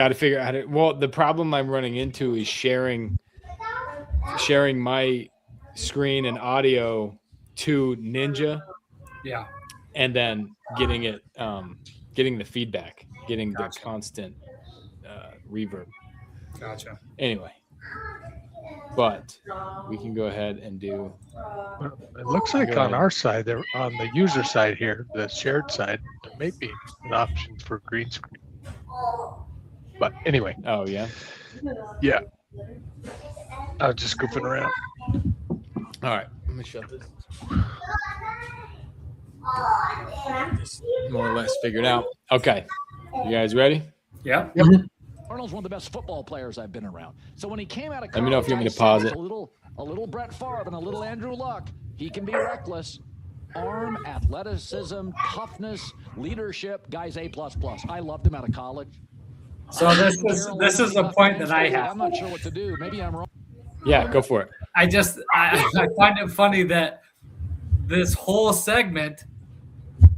Got to figure out how to. Well, the problem I'm running into is sharing my screen and audio to Ninja. Yeah. And then getting the feedback, getting the constant reverb. Gotcha. Anyway, but we can go ahead and do. It looks like on our side, there on the user side here, the shared side, there may be an option for green screen. But anyway. Oh yeah. Yeah. I was just goofing around. All right, let me shut this. This more or less figured out. Okay, you guys ready? Yeah. Yep. Darnold's one of the best football players I've been around. So when he came out of college, let me know if you want me to pause it. A little Brett Favre and a little Andrew Luck. He can be reckless. Arm, athleticism, toughness, leadership. Guys, A++. I loved him out of college. So this is the point that I have. I'm not sure what to do. Maybe I'm wrong. Yeah, go for it. I find it funny that this whole segment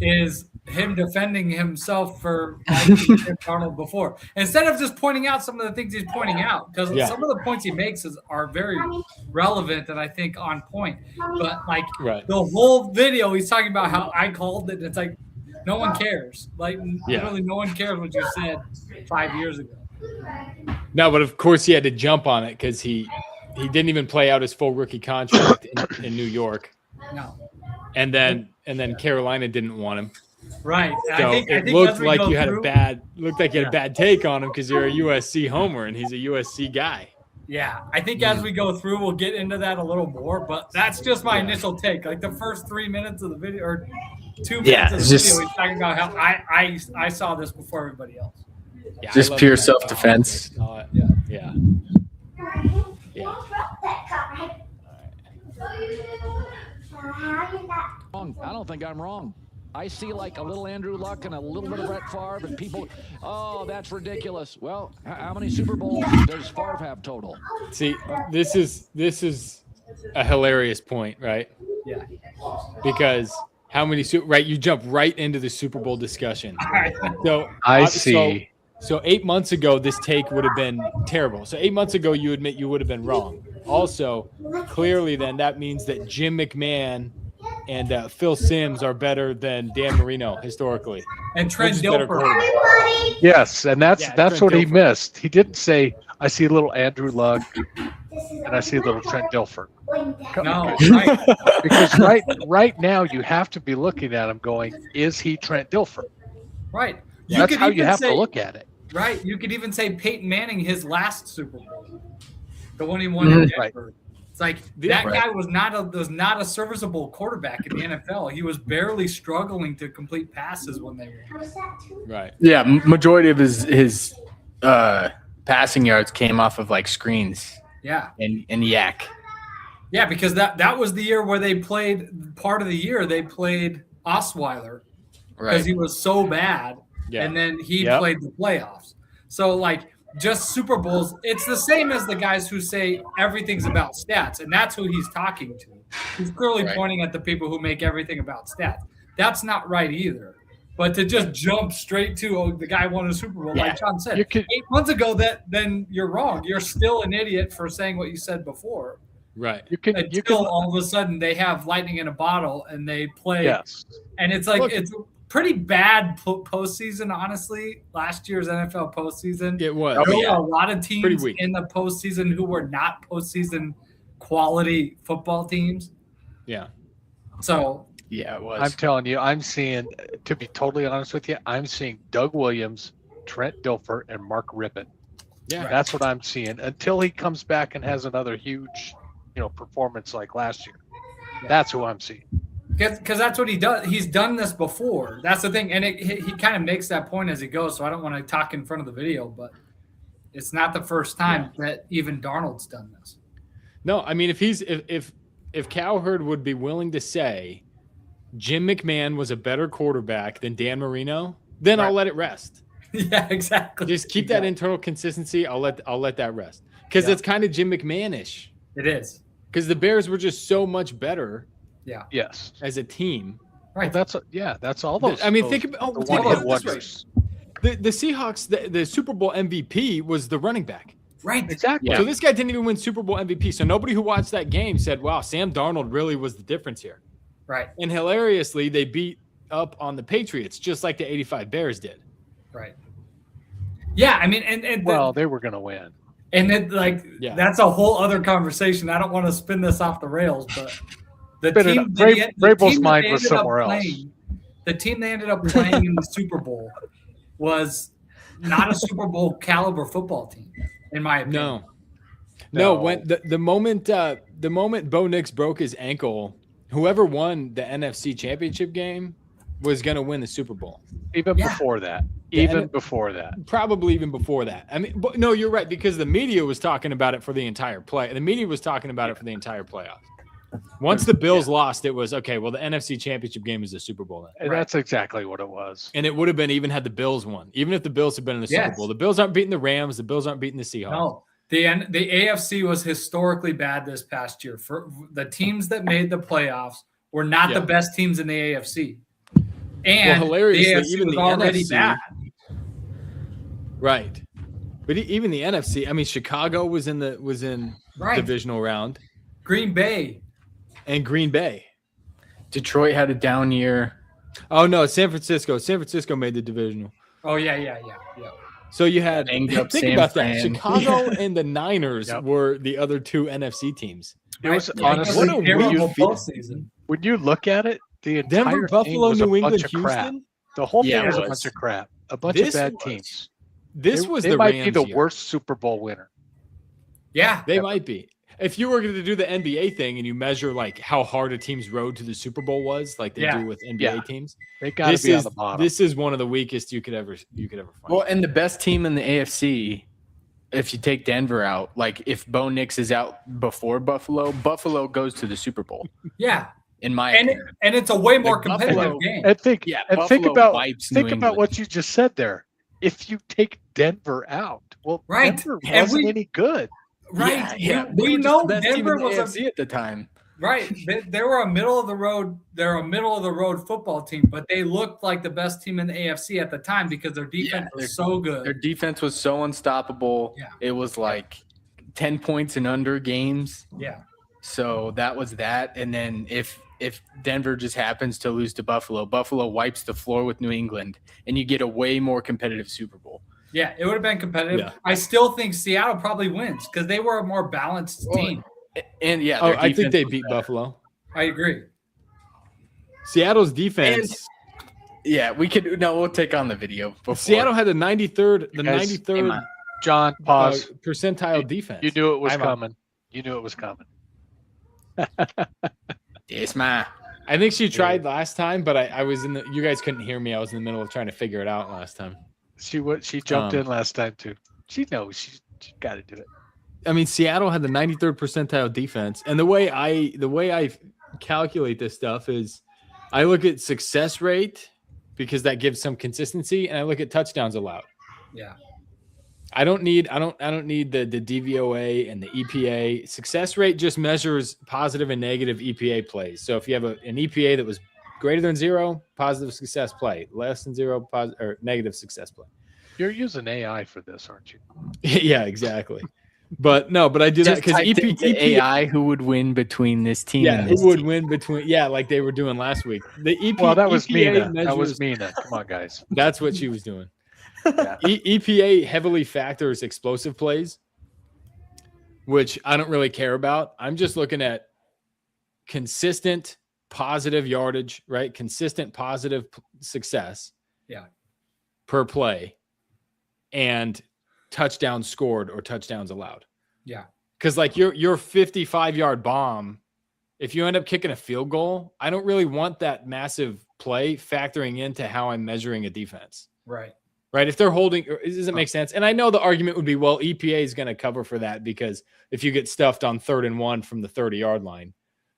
is him defending himself for liking Tim Darnold before, instead of just pointing out some of the things he's pointing out, because some of the points he makes are very relevant and I think on point. But like the whole video, he's talking about how I called it. It's like no one cares. Like literally, no one cares what you said 5 years ago. No, but of course he had to jump on it because he didn't even play out his full rookie contract in New York. No. And then Carolina didn't want him. Right. So I think looked like you had a bad take on him because you're a USC homer and he's a USC guy. Yeah, I think as we go through, we'll get into that a little more. But that's just my initial take. Like the first 3 minutes of the video, or 2 minutes of the video, he's talking about how I saw this before everybody else. Yeah, just pure self-defense. Yeah. I don't think I'm wrong. I see like a little Andrew Luck and a little bit of Brett Favre, and people, oh, that's ridiculous. Well, how many Super Bowls does Favre have total? See, this is a hilarious point, right? Yeah. Because how many you jump right into the Super Bowl discussion. So I see. So 8 months ago, this take would have been terrible. So 8 months ago, you admit you would have been wrong. Also, clearly, then that means that Jim McMahon and Phil Simms are better than Dan Marino historically. And Trent Dilfer. Yes, and that's what he missed. He didn't say, I see a little Andrew Luck and I see a little Trent Dilfer. No, because right now you have to be looking at him going, is he Trent Dilfer? Right. That's how you have to look at it. Right. You could even say Peyton Manning, his last Super Bowl, the one he won in Denver. Right. It's like that guy was not a serviceable quarterback in the NFL. He was barely struggling to complete passes when they were. Right. Yeah, majority of his passing yards came off of like screens. Yeah. And yak. Yeah, because that was the year where they played part of the year they played Osweiler because he was so bad. Yeah. And then he played the playoffs. So, like, just Super Bowls, it's the same as the guys who say everything's about stats, and that's who he's talking to. He's clearly pointing at the people who make everything about stats. That's not right either. But to just jump straight to, the guy won a Super Bowl, like John said, 8 months ago, then you're wrong. You're still an idiot for saying what you said before. Right. Until all of a sudden they have lightning in a bottle and they play. Yes. And it's like it's pretty bad postseason, honestly. Last year's NFL postseason. It was. There were a lot of teams in the postseason who were not postseason quality football teams. Yeah. So. Yeah, it was. I'm telling you, I'm seeing, to be totally honest with you, I'm seeing Doug Williams, Trent Dilfer, and Mark Rippon. Yeah. That's what I'm seeing until he comes back and has another huge, performance like last year. That's who I'm seeing. Because that's what he does. He's done this before. That's the thing. And he kind of makes that point as he goes. So I don't want to talk in front of the video, but it's not the first time that even Darnold's done this. No, I mean, if Cowherd would be willing to say Jim McMahon was a better quarterback than Dan Marino, then I'll let it rest. Yeah, exactly. Just keep that internal consistency. I'll let that rest. Because it's kind of Jim McMahon-ish. It is. Because the Bears were just so much better. Yeah. Yes. As a team. Right. Well, that's all those. I mean, think about wonders. The Seahawks, the Super Bowl MVP was the running back. Right. Exactly. Yeah. So this guy didn't even win Super Bowl MVP. So nobody who watched that game said, wow, Sam Darnold really was the difference here. Right. And hilariously, they beat up on the Patriots, just like the 85 Bears did. Right. Yeah, I mean, and they were going to win. And that's a whole other conversation. I don't want to spin this off the rails, but Vrabel's mind was somewhere else. The team they ended up playing in the Super Bowl was not a Super Bowl caliber football team, in my opinion. No. When the moment Bo Nix broke his ankle, whoever won the NFC Championship game was going to win the Super Bowl. Even before that. Probably even before that. I mean, but no, you're right, because the media was talking about it for the entire play. The media was talking about it for the entire playoffs. Once the Bills lost, it was okay. Well, the NFC Championship game is the Super Bowl then. And that's exactly what it was. And it would have been even had the Bills won. Even if the Bills had been in the Super Bowl, the Bills aren't beating the Rams. The Bills aren't beating the Seahawks. No, the AFC was historically bad this past year. For the teams that made the playoffs were not the best teams in the AFC. And hilariously, the AFC even was the already NFC, bad. Right. But even the NFC, I mean, Chicago was in divisional round. Green Bay. Detroit had a down year. Oh no, San Francisco. San Francisco made the divisional. Oh yeah. So you had think about that. Chicago and the Niners were the other two NFC teams. It was honestly when you look at it, the entire Denver, Buffalo, New England, Houston. Crap. The whole thing was a bunch of crap. A bunch of bad teams. This was the might Rams be the year. worst Super Bowl winner. Yeah, they might be. If you were going to do the NBA thing and you measure like how hard a team's road to the Super Bowl was, like they do with NBA teams, they got to be on the bottom. This is one of the weakest you could ever find. Well, and the best team in the AFC, if you take Denver out, like if Bo Nix is out before Buffalo, Buffalo goes to the Super Bowl. Yeah. In my opinion. And it's a way more competitive game. And think about what you just said there. If you take Denver out, Denver wasn't any good. Right. Yeah. We know the best Denver team in the was AFC at the time. Right. They were a middle of the road. They're a middle of the road football team, but they looked like the best team in the AFC at the time because their defense was so good. Their defense was so unstoppable. Yeah. It was like 10 points and under games. Yeah. So that was that. And then if Denver just happens to lose to Buffalo, Buffalo wipes the floor with New England, and you get a way more competitive Super Bowl. Yeah, it would have been competitive. Yeah. I still think Seattle probably wins because they were a more balanced team. And I think they beat Buffalo. I agree. Seattle's defense. We'll take on the video. Before. Seattle had the 93rd John, pause. Percentile defense. You knew it was coming. Yes, ma. I think she tried last time, but I was you guys couldn't hear me. I was in the middle of trying to figure it out last time. She jumped in last time too. She knows she got to do it. I mean, Seattle had the 93rd percentile defense, and the way I calculate this stuff is, I look at success rate because that gives some consistency, and I look at touchdowns allowed. Yeah. I don't need the DVOA and the EPA. Success rate just measures positive and negative EPA plays. So if you have an EPA that was greater than 0, positive success play. Less than 0, or negative success play. You're using AI for this, aren't you? Yeah, exactly. But I do that because EPA AI who would win between this team. Yeah, and this who would team. win between? Yeah, like they were doing last week. The EPA. Well, that was EPA Mina. That was Mina. Come on, guys. That's what she was doing. Yeah. EPA heavily factors explosive plays, which I don't really care about. I'm just looking at consistent positive yardage, right? Consistent positive success, per play, and touchdowns scored or touchdowns allowed. Yeah, because like your 55-yard bomb, if you end up kicking a field goal, I don't really want that massive play factoring into how I'm measuring a defense. Right. If they're holding, does it make sense? And I know the argument would be, well, EPA is going to cover for that because if you get stuffed on 3rd and 1 from the 30-yard line,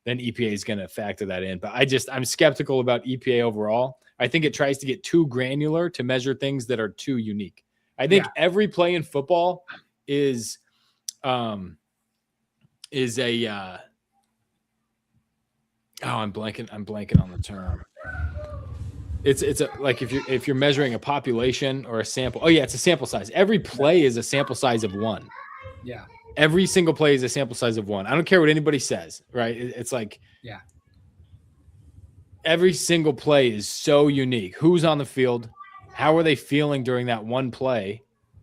then EPA is going to factor that in. But I'm skeptical about EPA overall. I think it tries to get too granular to measure things that are too unique. I think every play in football is a I'm blanking on the term. It's like if you're measuring a population or a sample. Oh yeah, it's a sample size. Every play is a sample size of 1. Yeah. Every single play is a sample size of 1. I don't care what anybody says, right? It's like every single play is so unique. Who's on the field? How are they feeling during that one play?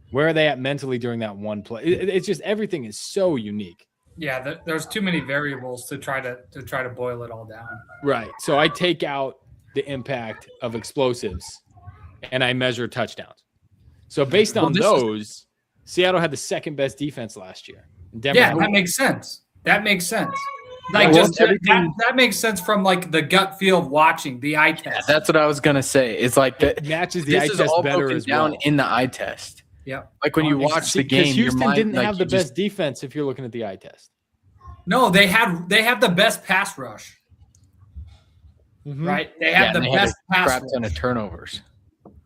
Where are they at mentally during that one play? It's just everything is so unique. Yeah, there's too many variables to try to boil it all down. Right. So I take out the impact of explosives and I measure touchdowns. So based on those, Seattle had the second best defense last year. Denver that makes sense. That makes sense. Like that makes sense from like the gut feel of watching the eye test. Yeah, that's what I was gonna say. It's like that matches the eye test better as well. In the eye test. Yeah. Like when you watch the game, Houston didn't have the best defense if you're looking at the eye test. No, they have the best pass rush. Mm-hmm. Right? They have the best pass rush. Ton of turnovers.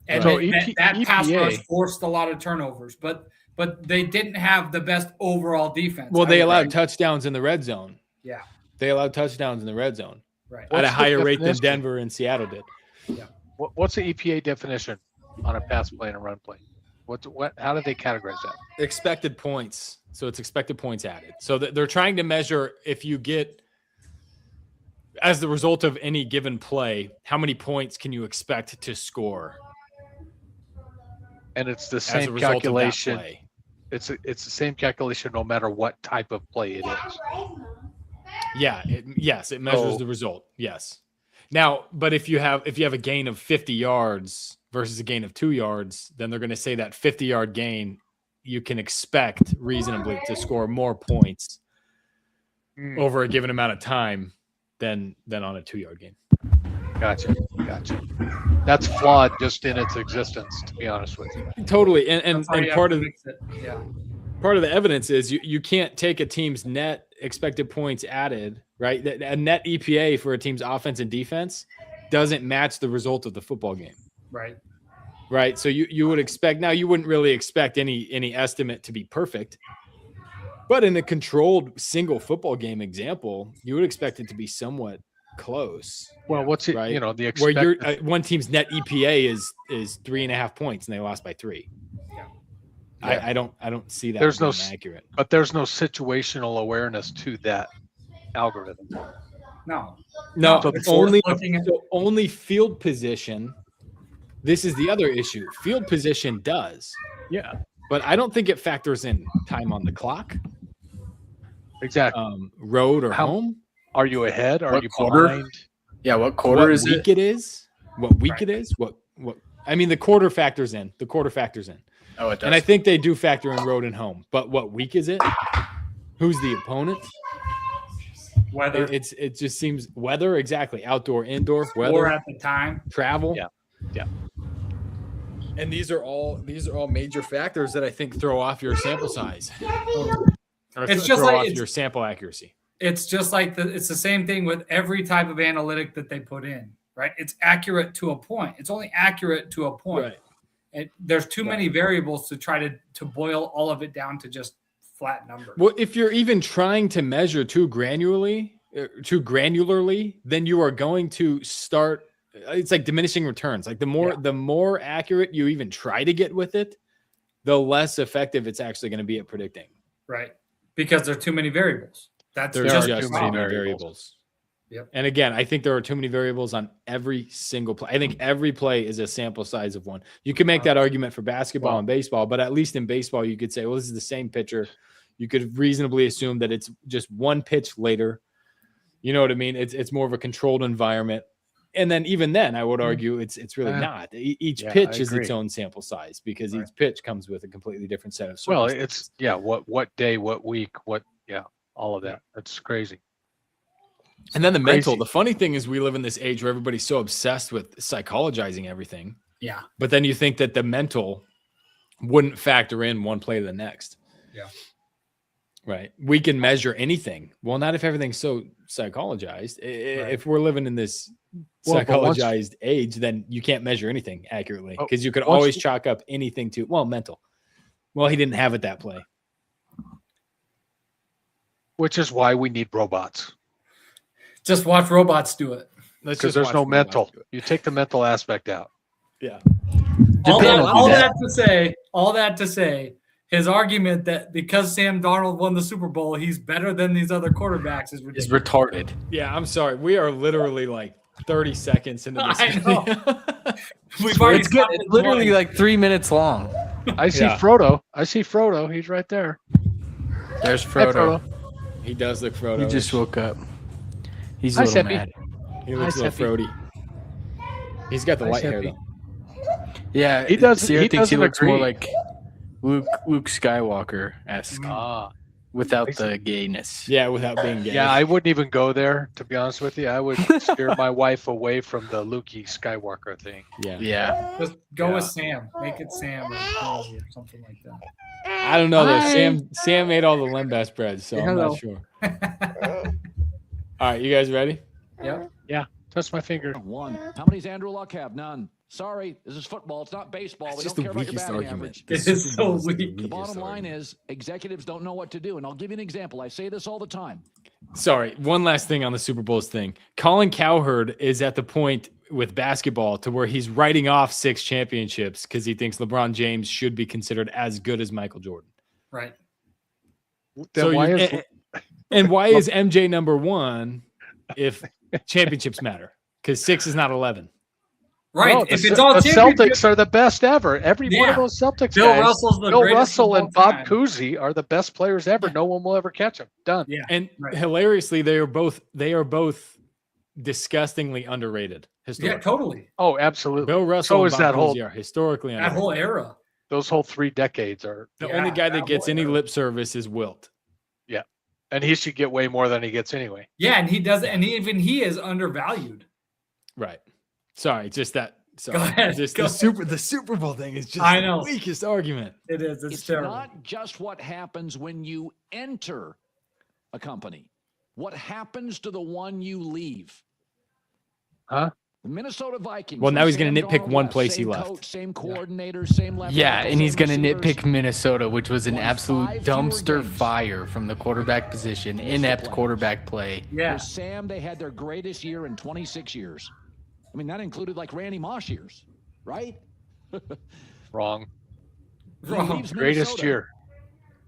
And so that pass rush forced a lot of turnovers, but they didn't have the best overall defense. Well, they allowed touchdowns in the red zone. Yeah. They allowed touchdowns in the red zone. Right. At a higher rate than Denver and Seattle did. Yeah. What's the EPA definition on a pass play and a run play? How do they categorize that? Expected points. So it's expected points added. So they're trying to measure if you get, as the result of any given play, how many points can you expect to score? And it's the same calculation. It's the same calculation no matter what type of play it is. Yeah. It measures the result. Yes. Now, but if you have a gain of 50 yards versus a gain of 2 yards, then they're going to say that 50-yard gain, you can expect reasonably to score more points over a given amount of time than on a 2-yard gain. Gotcha. That's flawed just in its existence, to be honest with you. Totally. And part of the evidence is you can't take a team's net expected points added, right? A net EPA for a team's offense and defense doesn't match the result of the football game. Right. So you would expect, now you wouldn't really expect any estimate to be perfect, but in a controlled single football game example, you would expect it to be somewhat close. Well, what's it, right? The where one team's net EPA is 3.5 points and they lost by 3. Yeah. I don't see that. There's no accurate, but there's no situational awareness to that algorithm. No. So only field position. This is the other issue. Field position does. Yeah. But I don't think it factors in time on the clock. Exactly. Road or home. Are you ahead? Are you behind? Yeah, what quarter is it? What week it is? What I mean, the quarter factors in. Oh, it does. And I think they do factor in road and home. But what week is it? Who's the opponent? Weather. It just seems weather, exactly. Outdoor, indoor, weather. Or at the time. Travel. Yeah. And these are all major factors that I think throw off your sample size. It's just like your sample accuracy. It's just like it's the same thing with every type of analytic that they put in, right? It's accurate to a point. It's only accurate to a point. Right. There's too many variables to try to boil all of it down to just flat numbers. Well, if you're even trying to measure too granularly, then you are going to start. It's like diminishing returns. Like the more accurate you even try to get with it, the less effective it's actually going to be at predicting. Right. Because there are too many variables. There's just too many variables. Yep. And again, I think there are too many variables on every single play. I think every play is a sample size of 1. You can make that argument for basketball and baseball, but at least in baseball, you could say, well, this is the same pitcher. You could reasonably assume that it's just one pitch later. You know what I mean? It's more of a controlled environment. And then even then, I would argue it's really not. Each pitch is its own sample size because each pitch comes with a completely different set of circumstances. Well, it's what day, what week, all of that. That's crazy. And then the mental. The funny thing is we live in this age where everybody's so obsessed with psychologizing everything. Yeah. But then you think that the mental wouldn't factor in one play to the next. Yeah. Right. We can measure anything. Well, not if everything's so psychologized. If we're living in this psychologized age, then you can't measure anything accurately because you could always chalk up anything to, mental. Well, he didn't have it that play. Which is why we need robots. Just watch robots do it. Because there's no mental. You take the mental aspect out. Yeah. All that to say, his argument that because Sam Darnold won the Super Bowl, he's better than these other quarterbacks is ridiculous. Is retarded. Yeah, I'm sorry. We are literally like 30 seconds into this. I know. We've already It's good. It's literally like 3 minutes long. I see Frodo. He's right there. There's Frodo. He does look Frodo. He just woke up. He's a little mad. He looks a little Frody. He's got the white hair though. Yeah, he does. Sierra he thinks he looks agree. more like Luke Skywalker-esque without the gayness. Yeah, without being gay. Yeah, I wouldn't even go there, to be honest with you. I would steer my wife away from the Lukey Skywalker thing. Yeah. Just go with Sam. Make it Sam or something like that. I don't know though. Sam ate all the lembas bread, so I'm not sure. All right, you guys ready? Yeah. Touch my finger. One. How many does Andrew Luck have? None. Sorry, this is football. It's not baseball. It's we just don't the care about your weakest batting argument. average. It is so weak. The bottom line is executives don't know what to do. And I'll give you an example. I say this all the time. Sorry, one last thing on the Super Bowls thing. Colin Cowherd is at the point with basketball to where he's writing off 6 championships because he thinks LeBron James should be considered as good as Michael Jordan. Right. Then why is MJ number 1 if championships matter? Because 6 is not 11. Right. No, if it's all the championships, Celtics are the best ever. Every one of those Celtics Bill guys, Russell's the Bill greatest Russell of and all Bob time. Cousy are the best players ever. No one will ever catch them. Done. Yeah. And hilariously, they are both disgustingly underrated historically. Yeah, totally. Oh, absolutely. Bill Russell So and is Bob that whole- Cousy are historically That underrated. whole era. Those whole 3 decades are. The only guy that gets any lip service is Wilt. Yeah. And he should get way more than he gets anyway. Yeah, and he does, and even he is undervalued. Right. Sorry, just that. Sorry. Go ahead. Just Go the Super Bowl thing is just I know. the weakest argument. It is. It's It's terrible. not just what happens when you enter a company. What happens to the one you leave? Huh? The Minnesota Vikings. Well, now when he's gonna Sam nitpick Darnold one left, place he same left. coach, same coordinator, same left. Yeah, tackle, and he's same going to receivers. nitpick Minnesota, which was an Won absolute 5 fewer dumpster games. fire from the quarterback position. Inept quarterback play. Yeah. With Sam, they had their greatest year in 26 years. I mean, that included like Randy Moss years, right? Wrong. He leaves Greatest Minnesota. year.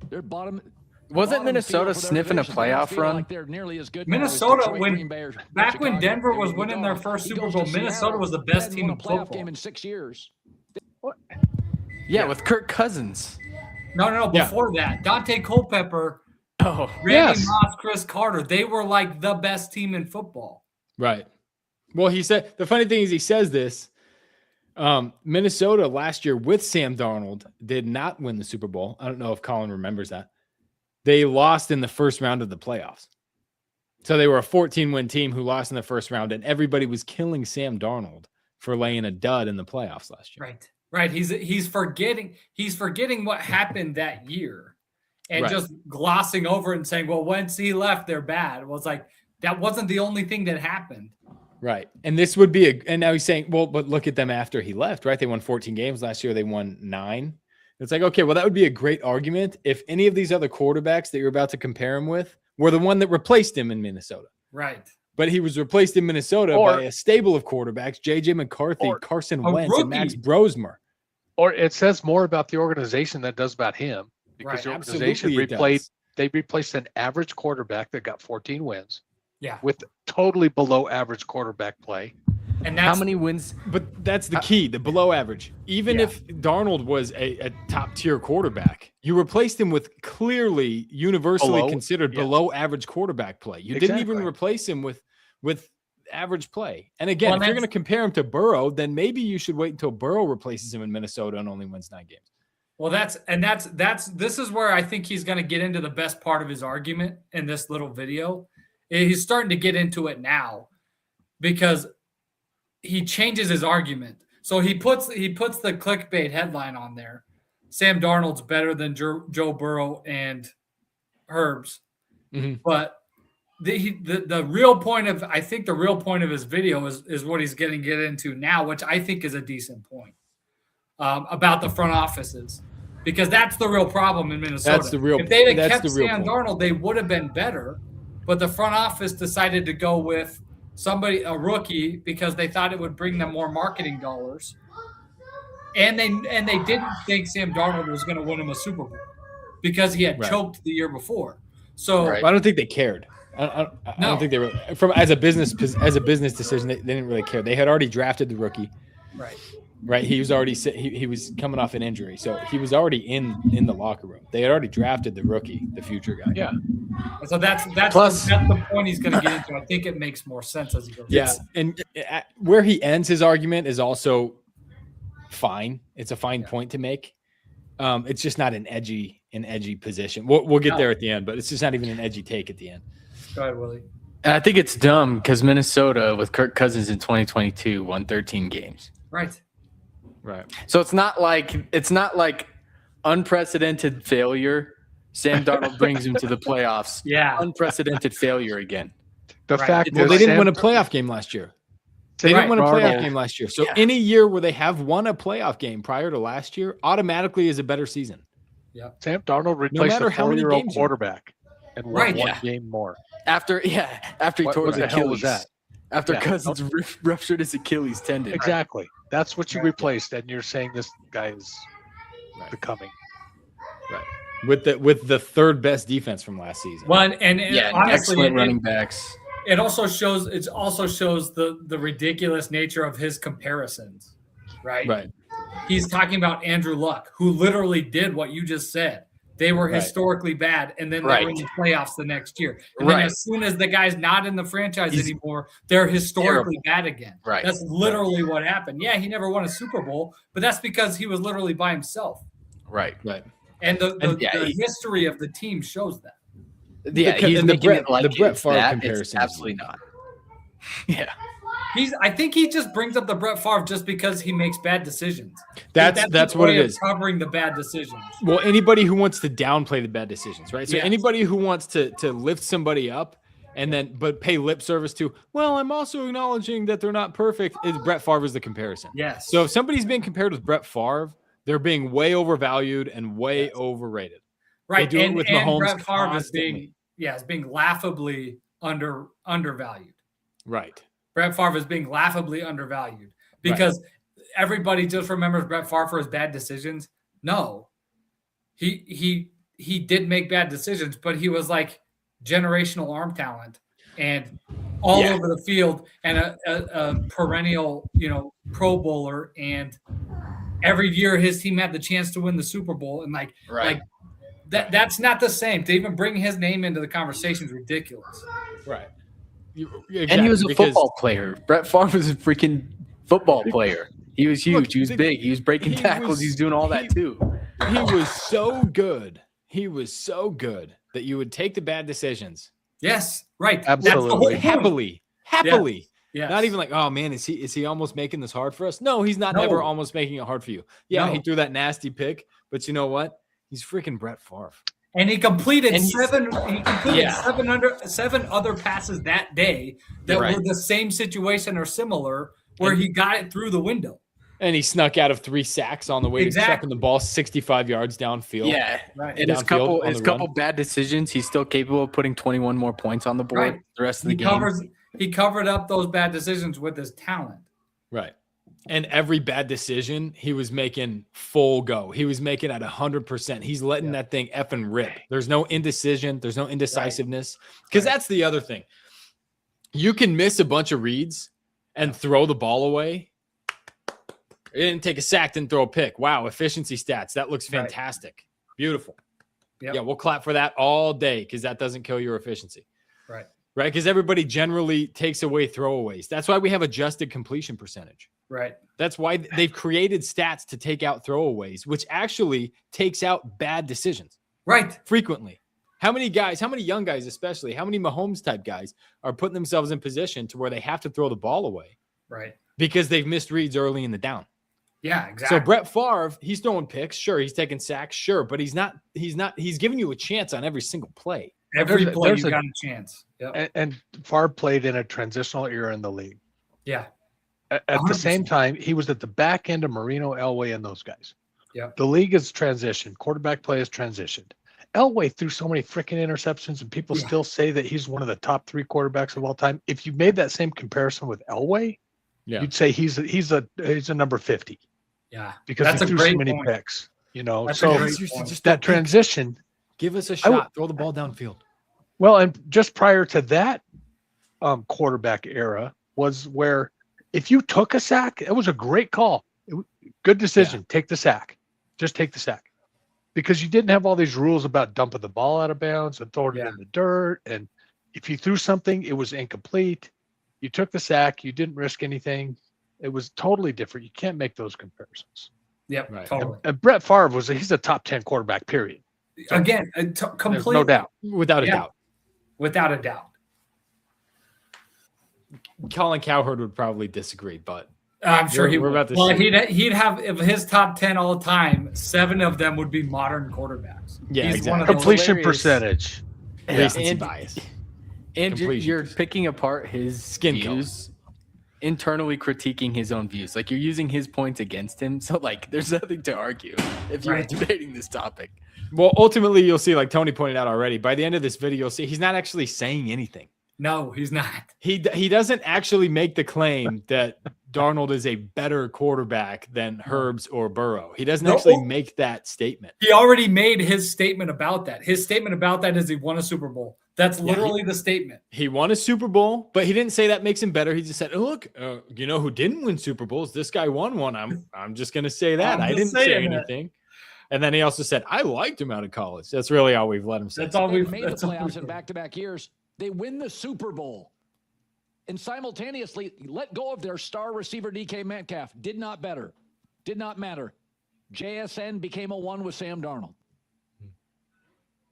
They're bottom. Wasn't bottom Minnesota field for their sniffing a division. They don't playoff feel run? Like they're nearly as good now as Minnesota, Detroit, when Green Bay, or back when Chicago. Denver was Here we winning go. their first He Super goes Bowl, to Minnesota Seattle. was the They best hadn't team won in a playoff football. game in 6 years. Yeah, with Kirk Cousins. No. Yeah. Before that, Dante Culpepper, Oh, Randy Yes. Moss, Chris Carter, they were like the best team in football. Right. Well, he said the funny thing is he says this. Minnesota last year with Sam Darnold did not win the Super Bowl. I don't know if Colin remembers that. They lost in the first round of the playoffs. So they were a 14-win team who lost in the first round, and everybody was killing Sam Darnold for laying a dud in the playoffs last year. Right. He's forgetting what happened that year and Right. just glossing over it and saying, well, once he left, they're bad. Well, it's like that wasn't the only thing that happened. Right. And this would be and now he's saying, well, but look at them after he left, right? They won 14 games last year. They won 9. It's like, okay, well, that would be a great argument if any of these other quarterbacks that you're about to compare him with were the one that replaced him in Minnesota. Right. But he was replaced in Minnesota Or- by a stable of quarterbacks, J.J. McCarthy, or Carson a Wentz, and Max rookie. Brosmer. Or it says more about the organization than it does about him. Because Right, the organization Absolutely it does. they replaced an average quarterback that got 14 wins Yeah. with totally below average quarterback play. And how that's many wins? But that's the key, the below average. Even Yeah. if Darnold was a top tier quarterback, you replaced him with clearly universally Below, considered yeah. below average quarterback play. You didn't even Exactly. replace him with average play. And again, Well, if you're that's- going to compare him to Burrow, then maybe you should wait until Burrow replaces him in Minnesota and only wins 9 games. Well, this is where I think he's going to get into the best part of his argument in this little video. He's starting to get into it now because he changes his argument. So he puts the clickbait headline on there. Sam Darnold's better than Joe Burrow and Herbs. Mhm. But the real point of his video is what he's going to get into now, which I think is a decent point about the front offices, because that's the real problem in Minnesota. That's the real- If they'd have that's kept the real Sam point. Darnold, they would have been better. But the front office decided to go with a rookie, because they thought it would bring them more marketing dollars. And they didn't think Sam Darnold was going to win him a Super Bowl because he had choked the year before. So I don't think they cared. I don't think they were as a business decision. They didn't really care. They had already drafted the rookie. Right. He was already he was coming off an injury, so he was already in the locker room. They had already drafted the rookie, the future guy. Yeah. So that's the point he's going to get into. I think it makes more sense as he goes. Yeah, and where he ends his argument is also fine. It's a fine point to make. It's just not an edgy position. We'll get there at the end, but it's just not even an edgy take at the end. Go ahead, Willie. And I think it's dumb because Minnesota with Kirk Cousins in 2022 won 13 games. Right. So it's not like unprecedented failure. Sam Darnold brings him to the playoffs. Yeah. Unprecedented failure again. The fact they didn't win a playoff game last year. They didn't win a playoff game last year. So any year where they have won a playoff game prior to last year automatically is a better season. Yeah. Sam Darnold replaced a 4-year-old quarterback and won one game more. After he tore his Achilles. After Cousins ruptured his Achilles tendon. Exactly. That's what you replaced, and you're saying this guy is becoming. Right. With the third best defense from last season. Well, and honestly, excellent running backs. It also shows the ridiculous nature of his comparisons. Right. He's talking about Andrew Luck, who literally did what you just said. They were historically bad, and then they were in the playoffs the next year. And then as soon as the guy's not in the franchise anymore, they're historically bad again. Right. That's literally what happened. Yeah, he never won a Super Bowl, but that's because he was literally by himself. Right. And the history of the team shows that. Yeah, he's making it like the Brett Favre comparison. Absolutely not. Yeah. I think he just brings up the Brett Favre just because he makes bad decisions. That's what it is. Covering the bad decisions. Well, anybody who wants to downplay the bad decisions, right? So anybody who wants to lift somebody up but pay lip service to, well, I'm also acknowledging that they're not perfect, is Brett Favre is the comparison. Yes. So if somebody's being compared with Brett Favre, they're being way overvalued and way overrated. Right. They do it with Mahomes Brett Favre constantly. is being laughably undervalued. Right. Brett Favre is being laughably undervalued because everybody just remembers Brett Favre for his bad decisions. No, he did make bad decisions, but he was like generational arm talent and all over the field and a perennial, Pro Bowler. And every year his team had the chance to win the Super Bowl. And that's not the same. To even bring his name into the conversation is ridiculous. Right. Exactly, and he was a football player. Brett Favre was a freaking football player. He was huge. He was big. He was breaking tackles. He was doing all that too. He was so good. He was so good that you would take the bad decisions. Yes, right. Absolutely. Happily. Yes. Not even like, oh man, is he almost making this hard for us? No, he's not ever almost making it hard for you. Yeah, he threw that nasty pick, but you know what? He's freaking Brett Favre. And he completed seven other passes that day that were the same situation or similar, where he got it through the window. And he snuck out of 3 sacks on the way to chucking the ball 65 yards downfield. Yeah, and his couple bad decisions, he's still capable of putting 21 more points on the board the rest of the game. He covered up those bad decisions with his talent. Right. And every bad decision, he was making full go. He was making at 100%. He's letting that thing effing rip. There's no indecision. There's no indecisiveness. Because that's the other thing. You can miss a bunch of reads and throw the ball away. It didn't take a sack, didn't throw a pick. Wow, efficiency stats. That looks fantastic. Beautiful. Yep. Yeah, we'll clap for that all day because that doesn't kill your efficiency. Right. Because everybody generally takes away throwaways. That's why we have adjusted completion percentage. Right. That's why they've created stats to take out throwaways, which actually takes out bad decisions. Right. Frequently. How many young guys especially, how many Mahomes type guys are putting themselves in position to where they have to throw the ball away? Right. Because they've missed reads early in the down. Yeah, exactly. So Brett Favre, he's throwing picks. Sure, he's taking sacks. Sure, but he's giving you a chance on every single play. Every play you got a chance. Yep. And Favre played in a transitional era in the league. Yeah. At the same time, he was at the back end of Marino, Elway, and those guys. Yeah. The league is transitioned. Quarterback play is transitioned. Elway threw so many freaking interceptions, and people still say that he's one of the top 3 quarterbacks of all time. If you made that same comparison with Elway, you'd say he's a number 50. Yeah, because he threw so many picks. That's so just that transition. Give us a shot. Throw the ball downfield. Well, and just prior to that quarterback era was where if you took a sack, it was a great call. Good decision. Take the sack. Just take the sack. Because you didn't have all these rules about dumping the ball out of bounds and throwing it in the dirt. And if you threw something, it was incomplete. You took the sack. You didn't risk anything. It was totally different. You can't make those comparisons. Yep, right. Totally. And Brett Favre he's a top 10 quarterback, period. So, again, completely. No doubt. Without a doubt. Without a doubt. Colin Cowherd would probably disagree, but I'm sure he would. About to well, he'd have of his top 10 all time, 7 of them would be modern quarterbacks. Yeah, exactly. Completion percentage. And bias. And you're picking apart his skin views, internally critiquing his own views. Like you're using his points against him. So like there's nothing to argue if you're debating this topic. Well, ultimately you'll see, like Tony pointed out already, by the end of this video, you'll see he's not actually saying anything. No, he's not. He doesn't actually make the claim that Darnold is a better quarterback than Herbs or Burrow. He doesn't actually make that statement. He already made his statement about that. His statement about that is he won a Super Bowl. That's literally the statement. He won a Super Bowl, but he didn't say that makes him better. He just said, oh, look, you know who didn't win Super Bowls? This guy won one. I'm just going to say that. I didn't say anything. And then he also said, I liked him out of college. That's really all we've let him say. That's all we've made the playoffs in back-to-back years. They win the Super Bowl and simultaneously let go of their star receiver, DK Metcalf. Did not matter. JSN became a 1 with Sam Darnold.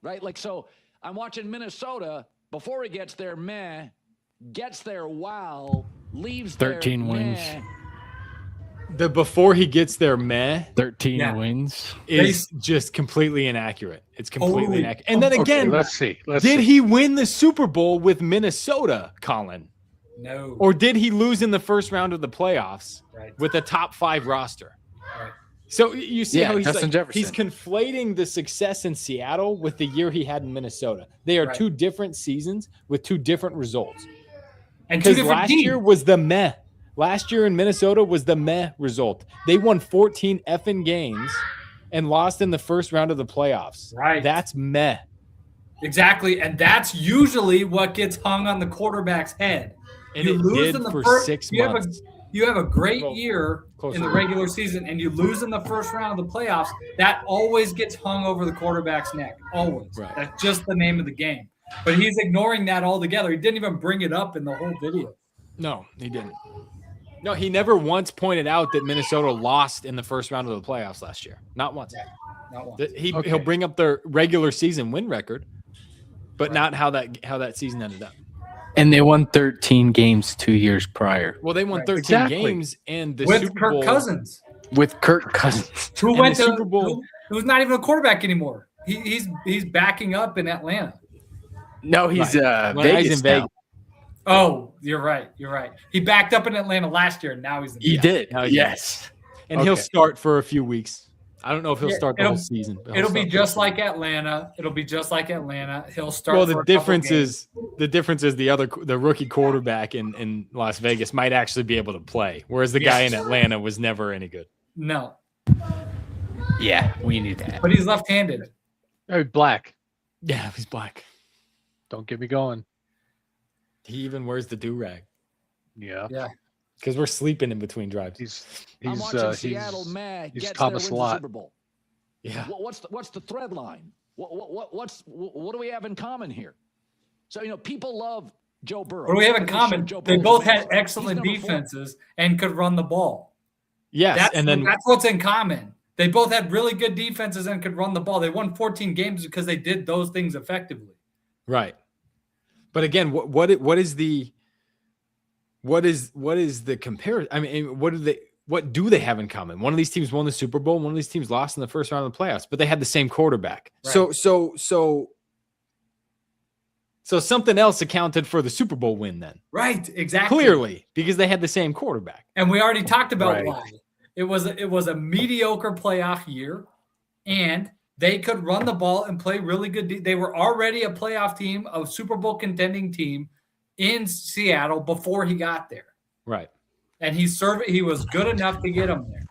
Right? Like, so I'm watching Minnesota. Before he gets there, meh. Gets there, wow. Leaves 13 wins. Meh. The before he gets there, meh. 13 wins is just completely inaccurate. It's completely inaccurate. And then again, let's see. Did he win the Super Bowl with Minnesota, Colin? No. Or did he lose in the first round of the playoffs with a top 5 roster? Right. So you see how he's he's conflating the success in Seattle with the year he had in Minnesota. They are 2 different seasons with 2 different results. And because last year was the meh. Last year in Minnesota was the meh result. They won 14 effing games and lost in the first round of the playoffs. Right. That's meh. Exactly. And that's usually what gets hung on the quarterback's head. And you lose in the first 6 months. You have a great year in the regular season and you lose in the first round of the playoffs. That always gets hung over the quarterback's neck. Always. Right. That's just the name of the game. But he's ignoring that altogether. He didn't even bring it up in the whole video. No, he didn't. No, he never once pointed out that Minnesota lost in the first round of the playoffs last year. Not once. Not once. He'll bring up their regular season win record, but not how that season ended up. And they won 13 games 2 years prior. Well, they won 13 games and the with Super Bowl. Kirk Cousins. With Kirk Cousins. Who went to Super Bowl. Who's not even a quarterback anymore. He's backing up in Atlanta. No, he's Vegas now. Oh, you're right. He backed up in Atlanta last year, and now he's in He did. Yes. And he'll start for a few weeks. I don't know if he'll start the whole season. It'll be just like Atlanta. He'll start. Well, the difference is the rookie quarterback in Las Vegas might actually be able to play, whereas the guy in Atlanta was never any good. No. Yeah, we knew that. But he's left-handed. Oh, black. Yeah, he's black. Don't get me going. He even wears the do-rag. Yeah. Because we're sleeping in between drives. I'm watching Seattle. He's Thomas Lott. Super Bowl. Yeah. What's the thread line? What do we have in common here? So people love Joe Burrow. What do we have in common? They both had excellent defenses and could run the ball. Yes, that's what's in common. They both had really good defenses and could run the ball. They won 14 games because they did those things effectively. Right. But again, what is the comparison? I mean, what do they have in common? One of these teams won the Super Bowl. One of these teams lost in the first round of the playoffs, but they had the same quarterback. Right. So something else accounted for the Super Bowl win then. Right. Exactly. Clearly, because they had the same quarterback. And we already talked about why. It was a mediocre playoff year, and they could run the ball and play really good. They were already a playoff team, a Super Bowl contending team in Seattle before he got there. Right. And he was good enough to get them there.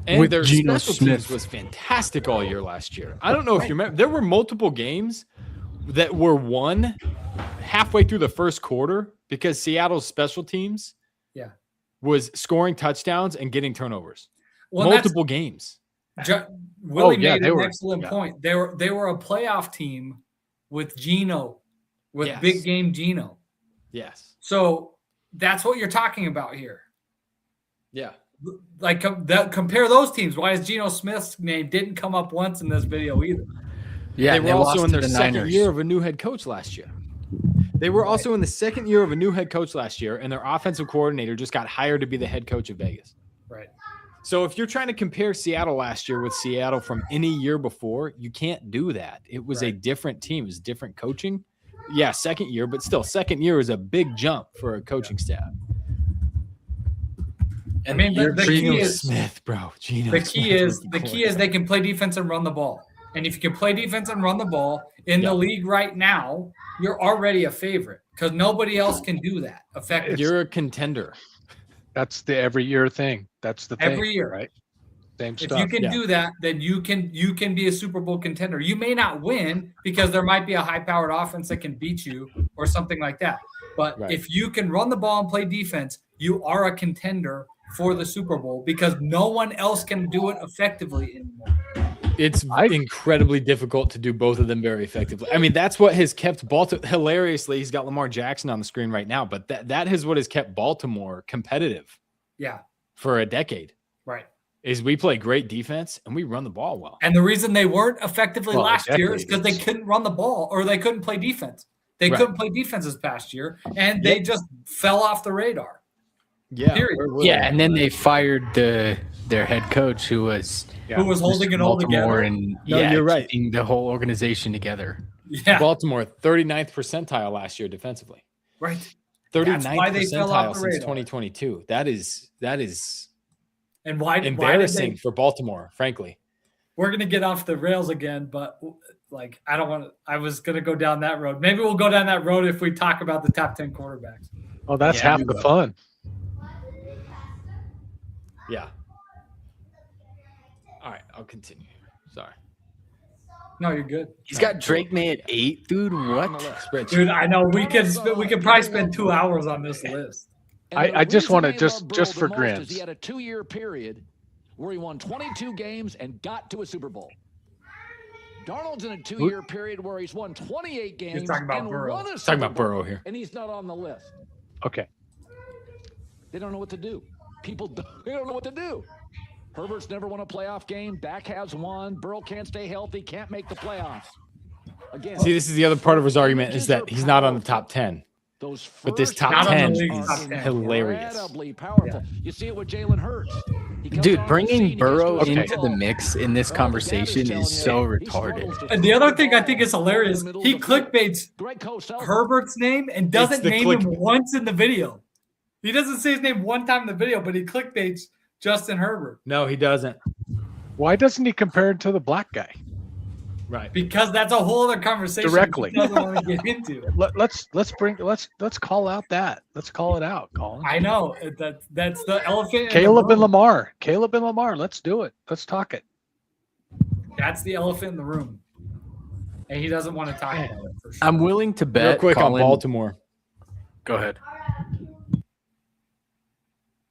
And With their Geno special Smith. teams was fantastic all year last year. I don't know if you remember. There were multiple games that were won halfway through the first quarter because Seattle's special teams was scoring touchdowns and getting turnovers. Well, multiple games. Willie made an excellent point. They were a playoff team with Geno, with big game Geno. Yes. So that's what you're talking about here. Yeah. Like compare those teams. Why is Geno Smith's name didn't come up once in this video either? Yeah, they were also in their second year of a new head coach last year. They were also in the second year of a new head coach last year, and their offensive coordinator just got hired to be the head coach of Vegas. Right. So if you're trying to compare Seattle last year with Seattle from any year before, you can't do that. It was a different team. It was different coaching. Yeah, second year, but still, second year is a big jump for a coaching staff. And I mean, the key is Smith, bro. The key is they can play defense and run the ball. And if you can play defense and run the ball in the league right now, you're already a favorite because nobody else can do that effectively. You're a contender. That's the every year thing. That's the thing. Every year, right? Same stuff. If you can do that, then you can be a Super Bowl contender. You may not win because there might be a high-powered offense that can beat you or something like that. But if you can run the ball and play defense, you are a contender for the Super Bowl because no one else can do it effectively anymore. It's incredibly difficult to do both of them very effectively. I mean, that's what has kept Baltimore. Hilariously, he's got Lamar Jackson on the screen right now, but that is what has kept Baltimore competitive. Yeah, for a decade. Right. Is we play great defense and we run the ball well. And the reason they weren't effectively last year is because they couldn't run the ball or they couldn't play defense. They couldn't play defense this past year, and they just fell off the radar. Yeah. Yeah, and then they fired their head coach who was holding it all together. And you're right. Keeping the whole organization together. Yeah. Baltimore 39th percentile last year defensively. Right. 39th percentile since 2022. That is and why embarrassing for Baltimore, frankly. We're gonna get off the rails again, but like I don't want to. I was gonna go down that road. Maybe we'll go down that road if we talk about the top 10 quarterbacks. Oh, that's half the fun. Yeah. All right, I'll continue. Sorry. No, you're good. He's got Drake May at 8, dude. What? Dude, I know we could probably spend 2 hours on this list. I just want to just for grins. He had a 2-year period where he won 22 games and got to a Super Bowl. Darnold's in a 2-year period where he's won 28 games and won a Super Bowl. Talking about Burrow here. And he's not on the list. Okay. They don't know what to do. They don't know what to do. Herbert's never won a playoff game. Dak has won. Burrow can't stay healthy, can't make the playoffs. Again, see, this is the other part of his argument is that he's not on the top 10. But this top 10 is hilarious. Incredibly powerful. Yeah. You see it with Jalen Hurts. Dude, bringing Burrow into the mix in this conversation is so retarded. And the other thing I think is hilarious, he clickbaits Herbert's name and doesn't name him once in the video. He doesn't say his name one time in the video, but he clickbaits Justin Herbert. No, he doesn't. Why doesn't he compare it to the black guy? Right. Because that's a whole other conversation directly. He doesn't want to get into. Let's call out that. Let's call it out, Colin. I know that's the elephant. Caleb and Lamar. Let's do it. Let's talk it. That's the elephant in the room, and he doesn't want to talk about it. For sure. I'm willing to bet. Real quick Colin, on Baltimore. Go ahead.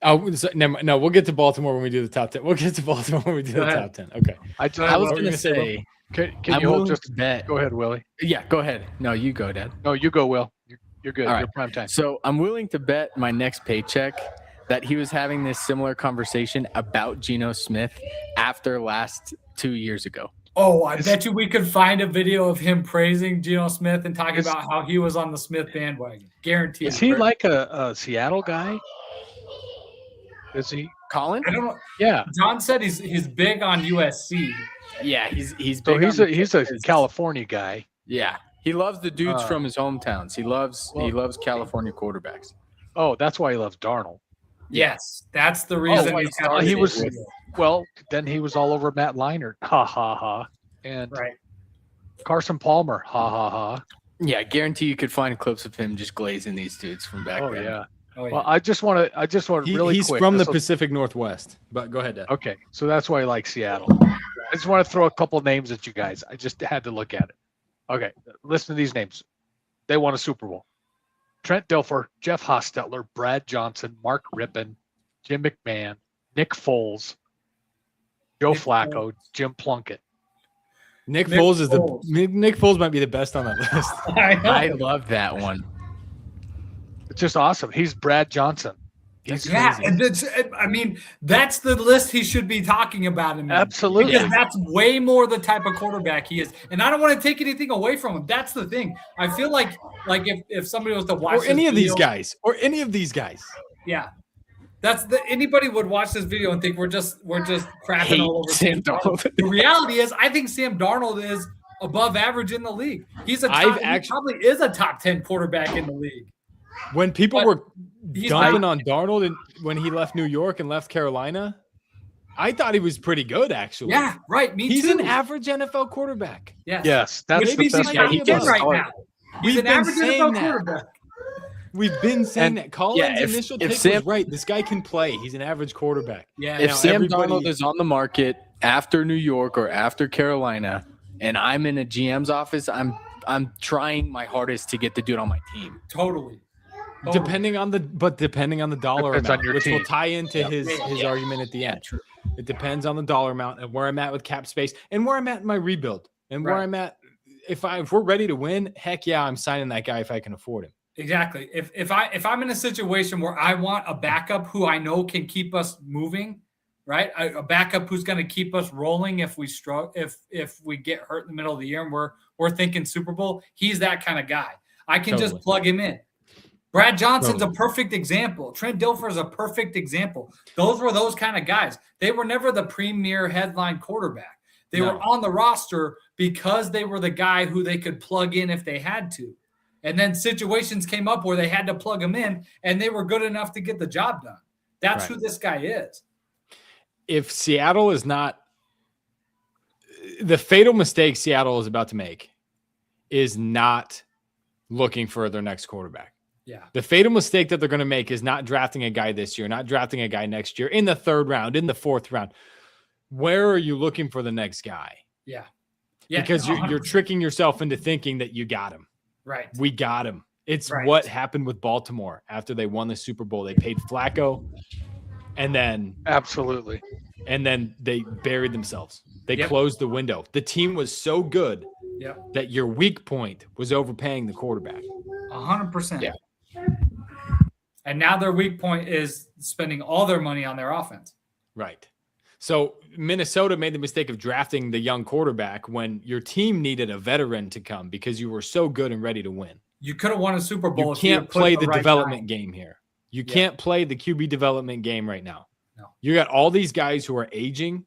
Oh, no, we'll get to Baltimore when we do the top 10. We'll get to Baltimore when we do the top 10. Okay. I was going to say, can you hold just a bet? Go ahead, Willie. Yeah, go ahead. No, you go, Dad. No, you go, Will. You're good. All right. You're prime time. So I'm willing to bet my next paycheck that he was having this similar conversation about Geno Smith after last 2 years ago. Oh, I bet you we could find a video of him praising Geno Smith and talking about how he was on the Smith bandwagon. Guaranteed. Is he like a Seattle guy? Is he Colin? I don't know. Yeah. John said he's big on USC. Yeah, he's big. So he's a California guy. Yeah. He loves the dudes from his hometowns. He loves California quarterbacks. Oh, that's why he loves Darnold. Yes, that's the reason. Then he was all over Matt Leinart. Ha ha ha. And Right. Carson Palmer, ha ha ha. Yeah, I guarantee you could find clips of him just glazing these dudes from back then. Yeah. Oh, yeah. Well, I just want really he's quick. from the Pacific Northwest, but go ahead, Dad. Okay, so that's why I like Seattle. I just want to throw a couple names at you guys. I just had to look at it. Okay, listen to these names. They won a Super Bowl. Trent Dilfer, Jeff Hostetler, Brad Johnson, Mark Rippon, Jim McMahon, Nick Foles, Joe Flacco, Jim Plunkett. Nick Foles is Nick Foles might be the best on that list. I love that one. It's just awesome. He's Brad Johnson. Yeah, and that's the list he should be talking about. Absolutely. Because that's way more the type of quarterback he is. And I don't want to take anything away from him. That's the thing. I feel like if somebody was to watch or any of these guys, yeah. Anybody would watch this video and think we're just crapping all over Sam Darnold. The reality is, I think Sam Darnold is above average in the league. He probably is a top 10 quarterback in the league. When people were dumping on Darnold and when he left New York and left Carolina, I thought he was pretty good, actually. Yeah, right. Me too. He's an average NFL quarterback. Yes, that's the best. Right now. He's an average NFL quarterback. We've been saying that. Colin's initial take was right. This guy can play. He's an average quarterback. Yeah. If Sam Darnold is on the market after New York or after Carolina, and I'm in a GM's office, I'm trying my hardest to get the dude on my team. Totally. Depending on the dollar amount, which will tie into his argument at the end. True. It depends on the dollar amount and where I'm at with cap space and where I'm at in my rebuild and where I'm at. If we're ready to win, heck yeah, I'm signing that guy if I can afford him. Exactly. If I'm in a situation where I want a backup who I know can keep us moving, right? A backup who's going to keep us rolling if we struggle, if we get hurt in the middle of the year and we're thinking Super Bowl, he's that kind of guy. I can just plug him in. Brad Johnson's a perfect example. Trent Dilfer is a perfect example. Those were those kind of guys. They were never the premier headline quarterback. They were on the roster because they were the guy who they could plug in if they had to. And then situations came up where they had to plug him in, and they were good enough to get the job done. That's who this guy is. If Seattle is not – the fatal mistake Seattle is about to make is not looking for their next quarterback. Yeah. The fatal mistake that they're going to make is not drafting a guy this year, not drafting a guy next year, in the third round, in the fourth round. Where are you looking for the next guy? Yeah. Because you're tricking yourself into thinking that you got him. Right. We got him. It's what happened with Baltimore after they won the Super Bowl. They paid Flacco, and then absolutely, and then they buried themselves. They closed the window. The team was so good that your weak point was overpaying the quarterback. 100%. Yeah. And now their weak point is spending all their money on their offense. Right. So Minnesota made the mistake of drafting the young quarterback when your team needed a veteran to come because you were so good and ready to win. You could have won a Super Bowl. You can't play the development game here. You can't play the QB development game right now. No. You got all these guys who are aging,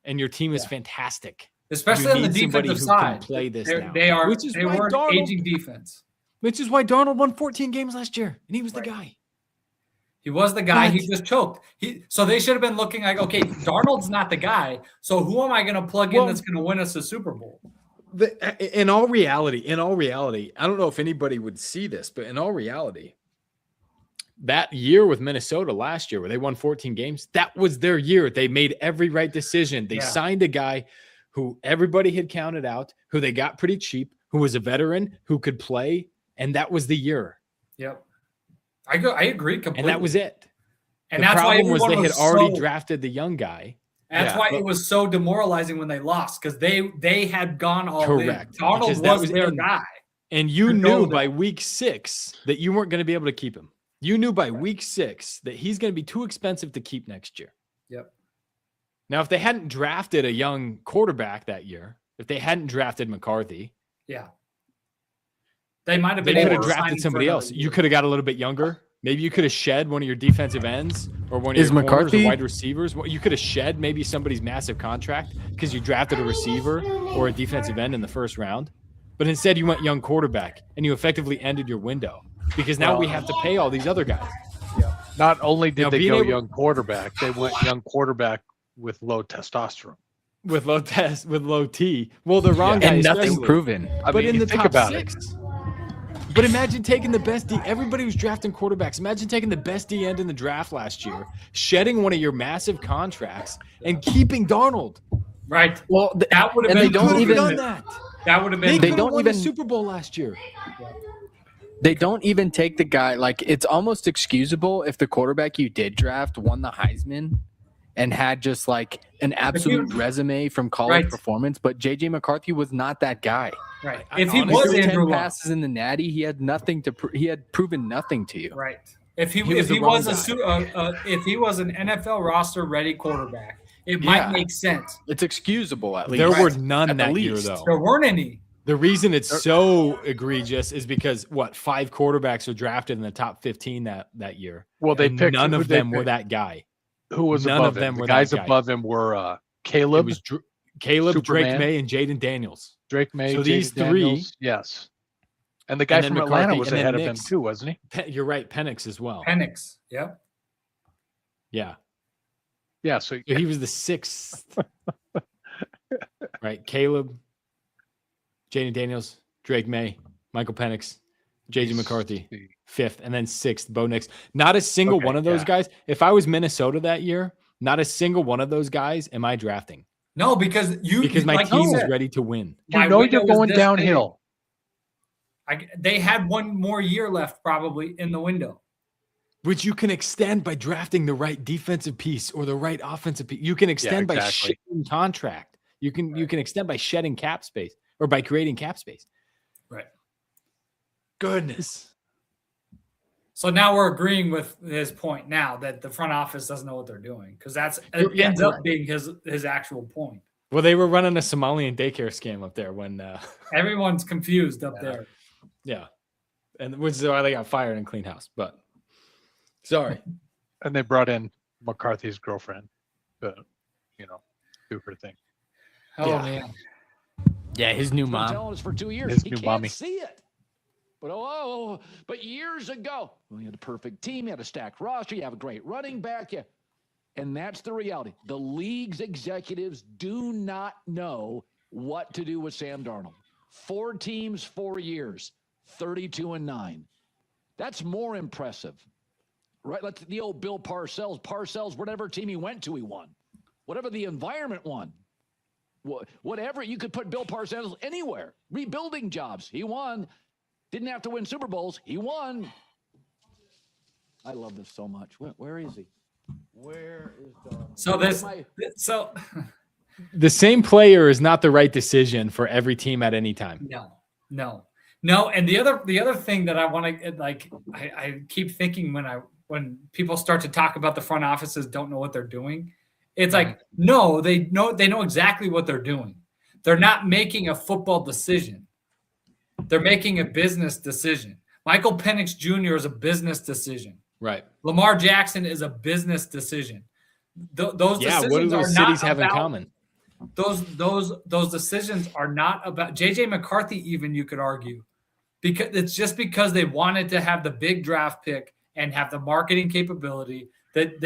and your team is fantastic. Especially on the defensive side. Play this now. They are an aging defense. Which is why Darnold won 14 games last year, and he was the guy. He was the guy. He just choked. So they should have been looking like, okay, Darnold's not the guy. So who am I going to plug in that's going to win us a Super Bowl? In all reality, I don't know if anybody would see this, but in all reality, that year with Minnesota last year where they won 14 games, that was their year. They made every right decision. They signed a guy who everybody had counted out, who they got pretty cheap, who was a veteran, who could play, and that was the year. Yep. I agree completely. And that was it. And the that's problem why was they had already drafted the young guy. That's why it was so demoralizing when they lost, because they had gone all correct. in. Darnold was their guy. And you knew by week 6 that you weren't going to be able to keep him. You knew by week 6 that he's going to be too expensive to keep next year. Yep. Now, if they hadn't drafted a young quarterback that year, if they hadn't drafted McCarthy, they might have been able able to draft somebody else. Year. You could have got a little bit younger. Maybe you could have shed one of your defensive ends or one of your corners or wide receivers. You could have shed maybe somebody's massive contract because you drafted a receiver or a defensive end in the first round. But instead, you went young quarterback, and you effectively ended your window because now we have to pay all these other guys. Yeah. Not only did they go young quarterback, they went young quarterback with low testosterone. with low test with low T. Well, the wrong guy, and nothing especially. proven. But in the think top about 6. But imagine taking the best D. Everybody was drafting quarterbacks. Imagine taking the best D end in the draft last year, shedding one of your massive contracts, and keeping Darnold. Right. Well, that would have and been. they don't even done that. That would have been. They don't don't won even the Super Bowl last year. They don't even take the guy. Like, it's almost excusable if the quarterback you did draft won the Heisman and had just like an absolute resume from college performance. But JJ McCarthy was not that guy. Right. If he was Andrew Luck, passes in the Natty, he had nothing to. He had proven nothing to you. Right. If he was an NFL roster ready quarterback, it might make sense. It's excusable at least. There were none that year, though. There weren't any. The reason it's so egregious is because 5 quarterbacks were drafted in the top 15 that year. Well, they picked none of them were that guy. Who was none above of them him? were The guys that guy. above him were Caleb. It was Caleb, Superman. Drake May, and Jaden Daniels. Drake May. So Jaden these 3, Daniels, yes. And the guy and from then Atlanta McCarthy, was and then ahead of him Nix. too, wasn't he? You're right, Penix as well. Penix. Yep. Yeah. Yeah. So he was the 6th. Right. Caleb, Jaden Daniels, Drake May, Michael Penix, JJ McCarthy, 5th, and then 6th, Bo Nix. Not a single one of those guys. If I was Minnesota that year, not a single one of those guys am I drafting. No, because my team is ready to win. You know you're going downhill. They had one more year left probably in the window. Which you can extend by drafting the right defensive piece or the right offensive piece. You can extend by shedding contract. You can extend by shedding cap space or by creating cap space. Right. Goodness. So now we're agreeing with his point now that the front office doesn't know what they're doing because it ends up being his actual point. Well, they were running a Somalian daycare scam up there when everyone's confused up there. Yeah. And which is why they got fired and clean house. But sorry. And they brought in McCarthy's girlfriend to, do her thing. Oh, man. Yeah, his new mom. Telling us for 2 years. His he new can't mommy. see it. But years ago, you had a perfect team, you had a stacked roster, you have a great running back. And that's the reality. The league's executives do not know what to do with Sam Darnold. 4 teams, 4 years, 32-9. That's more impressive. Right? Let's the old Bill Parcells, whatever team he went to, he won. Whatever the environment won. Whatever, you could put Bill Parcells anywhere. Rebuilding jobs, he won. Didn't have to win Super Bowls, he won. I love this so much. Where is he? Where is So the same player is not the right decision for every team at any time. No. And the other thing that I want to I keep thinking when people start to talk about the front offices don't know what they're doing. It's like, no, they know exactly what they're doing. They're not making a football decision. They're making a business decision. Michael Penix Jr. is a business decision. Right. Lamar Jackson is a business decision. Those decisions what do those cities have in common? Those decisions are not about JJ McCarthy, even you could argue, because it's just because they wanted to have the big draft pick and have the marketing capability that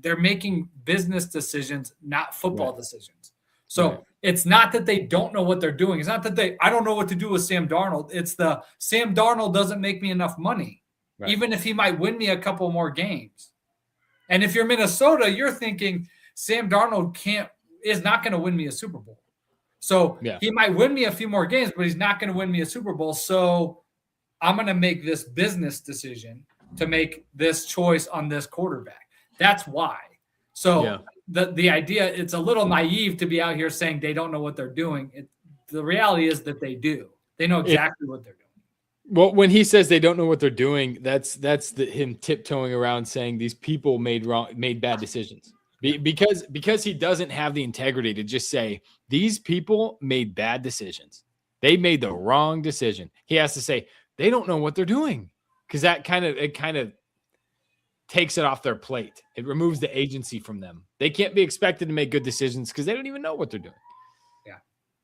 they're making business decisions, not football decisions. So it's not that they don't know what they're doing. It's not that I don't know what to do with Sam Darnold. It's Sam Darnold doesn't make me enough money, even if he might win me a couple more games. And if you're Minnesota, you're thinking Sam Darnold is not going to win me a Super Bowl. So he might win me a few more games, but he's not going to win me a Super Bowl. So I'm going to make this business decision to make this choice on this quarterback. That's why. So the idea, it's a little naive to be out here saying they don't know what they're doing. The reality is that they do. They know exactly what they're doing. Well, when he says they don't know what they're doing, that's him tiptoeing around saying these people made bad decisions. Because he doesn't have the integrity to just say these people made bad decisions. They made the wrong decision. He has to say they don't know what they're doing, because that kind of takes it off their plate. It removes the agency from them. They can't be expected to make good decisions because they don't even know what they're doing. Yeah.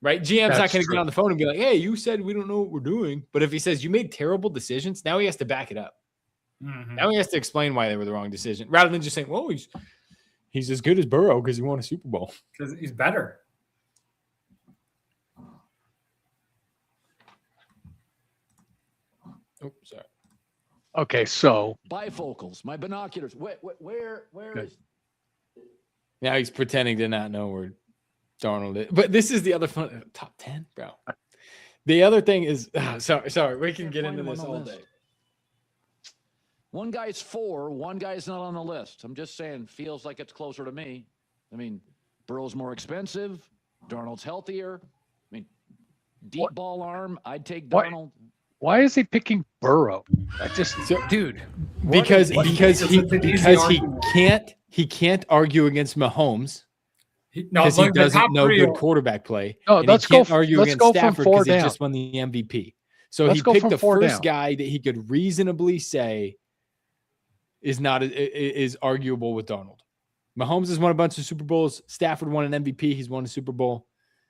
Right? GM's not going to get on the phone and be like, hey, you said we don't know what we're doing. But if he says you made terrible decisions, now he has to back it up. Mm-hmm. Now he has to explain why they were the wrong decision, rather than just saying, well, he's as good as Burrow because he won a Super Bowl. Because he's better. Oh, sorry. Okay, so bifocals, my binoculars. Where is? Now he's pretending to not know where Darnold is. But this is the other fun. Top 10, bro. The other thing is, sorry, we can get into this all day. One guy's 4, one guy's not on the list. I'm just saying, feels like it's closer to me. I mean, Burrow's more expensive. Darnold's healthier. I mean, deep ball arm. I'd take Darnold. Why is he picking Burrow? Dude, because he can't argue against Mahomes because he doesn't know good quarterback play. No, let's go against Stafford because he just won the MVP. So he picked the first guy that he could reasonably say is arguable with Darnold. Mahomes has won a bunch of Super Bowls. Stafford won an MVP. He's won a Super Bowl.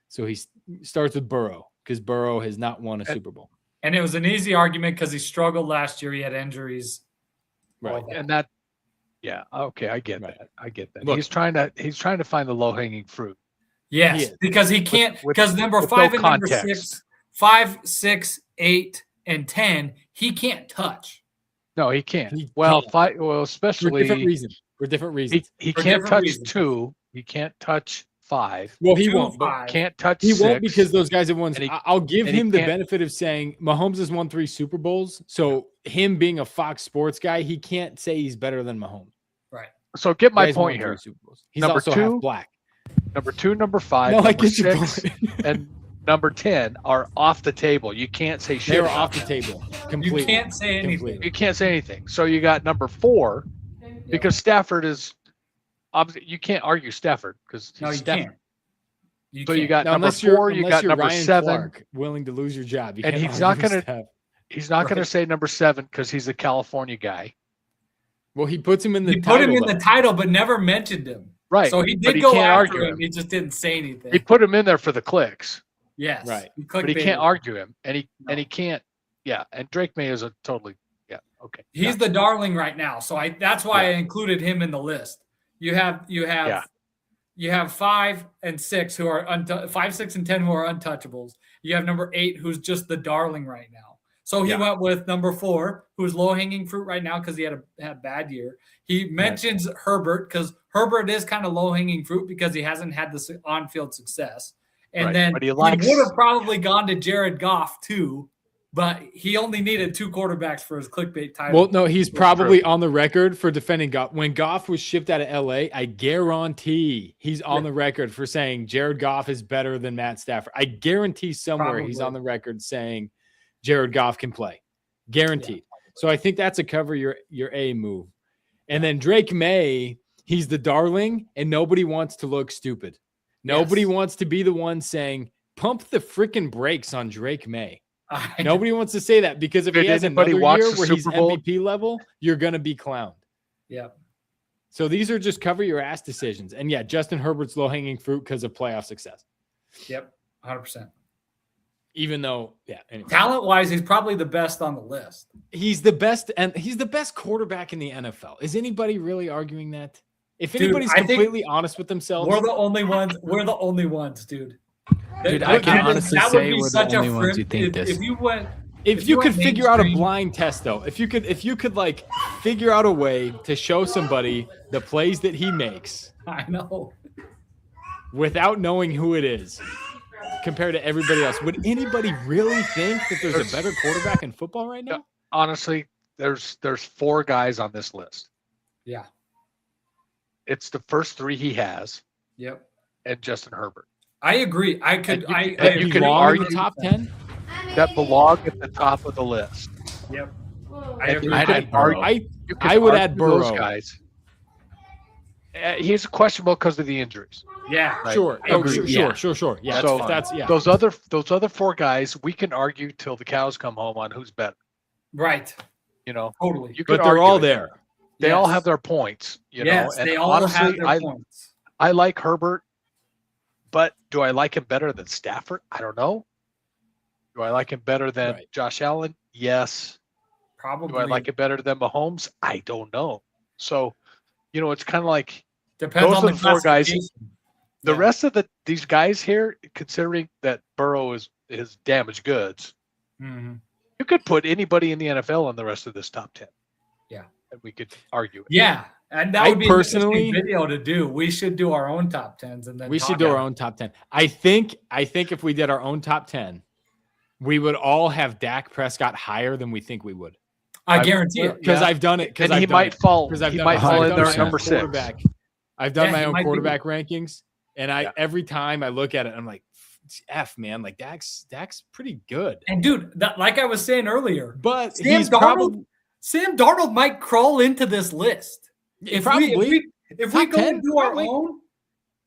So he starts with Burrow because Burrow has not won a Super Bowl. And it was an easy argument because he struggled last year. He had injuries. Right. And okay, I get that. I get that. Look, he's trying to find the low-hanging fruit. Yes, because he can't, because number 5 and number 6, 5, 6, 8, and 10, he can't touch. No, he can't. Especially for different reasons. He can't touch 2. He can't touch 5. Well, he won't. Can't touch. He 6. Won't because those guys have won. I'll give him the benefit of saying Mahomes has won 3 Super Bowls. So him being a Fox Sports guy, he can't say he's better than Mahomes. Right. So get my point here. He's number also 2, half black. Number 2, number 5, number 6, and number 10 are off the table. You can't say shit. They're off the table completely. You can't say anything. Completely. You can't say anything. So you got number 4 because Stafford is. You can't argue Stafford because you Stafford. Can't. So you got number 4. You got number Ryan 7. Clark, willing to lose your job, and he's not gonna. He's not gonna say number 7 because he's a California guy. Well, he puts him in the. He put him in the title, but never mentioned him. Right. So he did go after him. He just didn't say anything. He put him in there for the clicks. Yes. Right. But he can't argue him, and he can't. Yeah. And Drake May is a totally. Yeah. Okay. He's the darling right now, so that's why I included him in the list. You have 5 and 6 who are 5, 6, and 10 who are untouchables. You have number 8 who's just the darling right now. So he went with number 4, who's low-hanging fruit right now because he had a bad year. He mentions Herbert because Herbert is kind of low-hanging fruit because he hasn't had this on-field success. And then he would have probably gone to Jared Goff too, but he only needed 2 quarterbacks for his clickbait title. Well, no, he's probably on the record for defending Goff. When Goff was shipped out of L.A., I guarantee he's on the record for saying Jared Goff is better than Matt Stafford. I guarantee somewhere he's on the record saying Jared Goff can play. Guaranteed. Yeah. So I think that's a cover your A move. And then Drake May, he's the darling, and nobody wants to look stupid. Nobody wants to be the one saying, pump the freaking brakes on Drake May. Nobody wants to say that because if he has another year where he's MVP level, you're going to be clowned. Yeah. So these are just cover your ass decisions. And yeah, Justin Herbert's low-hanging fruit because of playoff success. Yep, 100%. Even though, anyway. Talent-wise, he's probably the best on the list. He's the best, and he's the best quarterback in the NFL. Is anybody really arguing that? If anybody's completely honest with themselves, we're the only ones. We're the only ones, dude. Dude, I can honestly say we're the only ones who think this. If you could figure out a blind test, though, if you could like figure out a way to show somebody the plays that he makes, I know, without knowing who it is. Compared to everybody else, would anybody really think that there's a better quarterback in football right now? Honestly, there's 4 guys on this list. Yeah, it's the first 3 he has. Yep, and Justin Herbert. I agree. You can argue the top 10 that belong at the top of the list. Yep, I agree. I would add Burrow. Those guys. He's questionable because of the injuries. Yeah, right? Sure. Sure. Yeah. So that's those other 4 guys, we can argue till the cows come home on who's better. Right. You know, totally. But they're all there. They all have their points. You know, and they all honestly, have their points. I like Herbert, but do I like him better than Stafford? I don't know. Do I like him better than Josh Allen? Yes. Probably. Do I like it better than Mahomes? I don't know. So, you know, it's kind of like depends on the 4 guys. The rest of these guys here, considering that Burrow is damaged goods, You could put anybody in the NFL on the rest of this top 10. Yeah. And we could argue it. Yeah. And that would be personally, an interesting video to do. We should do our own top 10s and then we should do our own top 10. I think if we did our own top 10, we would all have Dak Prescott higher than we think we would. I guarantee it. Because I've done it. Because he might fall in there at number 6. I've done my own quarterback rankings, and every time I look at it, I'm like, F, man, like Dak's pretty good. And dude, like I was saying earlier, but Sam Darnold might crawl into this list. If we go and do our own,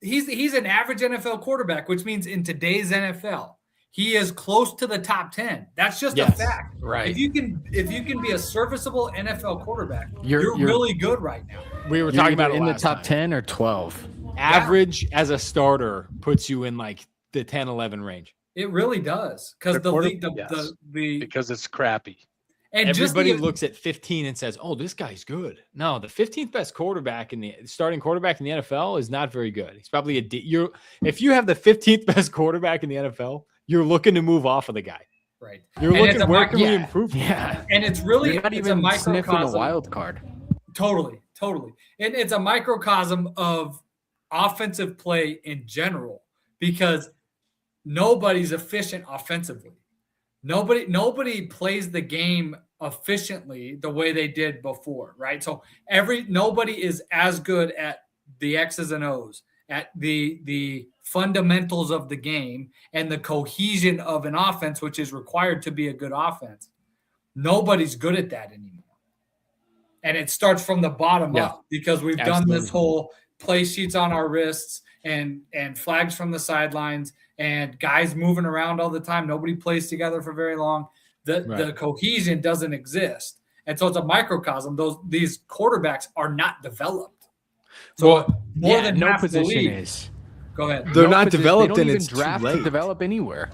he's an average NFL quarterback, which means in today's NFL, he is close to the top 10. That's just a fact. Right. If you can be a serviceable NFL quarterback, you're really good right now. We were talking about in the top 10 or 12. Average as a starter puts you in like the 10-11 range. It really does, because because it's crappy. And everybody looks at 15 and says, "Oh, this guy's good." No, the 15th best quarterback in the starting quarterback in the NFL is not very good. He's probably if you have the 15th best quarterback in the NFL, you're looking to move off of the guy. Right. You're looking where can we improve? Yeah. And it's really not even a microcosm. Sniffing a wild card. Totally. And it's a microcosm of offensive play in general, because nobody's efficient offensively. Nobody plays the game efficiently the way they did before, right? So nobody is as good at the X's and O's, at the fundamentals of the game and the cohesion of an offense, which is required to be a good offense. Nobody's good at that anymore. And it starts from the bottom up, because we've done this whole play sheets on our wrists and flags from the sidelines and guys moving around all the time. Nobody plays together for very long. The cohesion doesn't exist. And so it's a microcosm. These quarterbacks are not developed. So more than no half position the league is. Go ahead. They're not developed, and it's draft too late. To develop anywhere.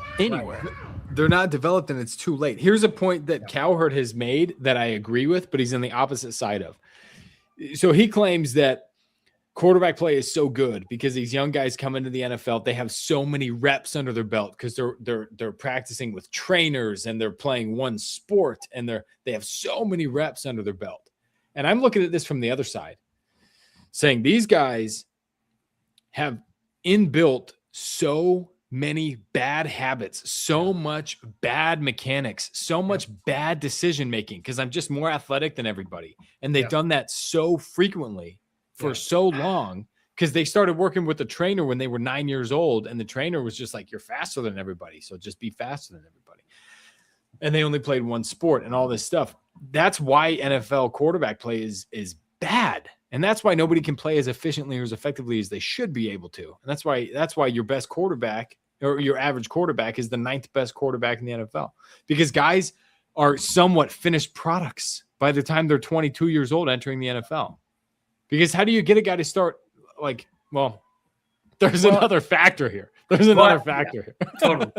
They're not developed, and it's too late. Here's a point that Cowherd has made that I agree with, but he's on the opposite side of. So he claims that quarterback play is so good because these young guys come into the NFL. They have so many reps under their belt because they're practicing with trainers and they're playing one sport, and they have so many reps under their belt. And I'm looking at this from the other side, saying these guys have inbuilt so many bad habits, so much bad mechanics, so much bad decision making, because I'm just more athletic than everybody. And they've done that so frequently for so long, because they started working with the trainer when they were 9 years old, and the trainer was just like, you're faster than everybody, so just be faster than everybody. And they only played one sport and all this stuff. That's why NFL quarterback play is bad. And that's why nobody can play as efficiently or as effectively as they should be able to. And that's why your best quarterback, or your average quarterback, is the 9th best quarterback in the NFL, because guys are somewhat finished products by the time they're 22 years old entering the NFL. Because how do you get a guy to start there's another factor here. Here. Totally.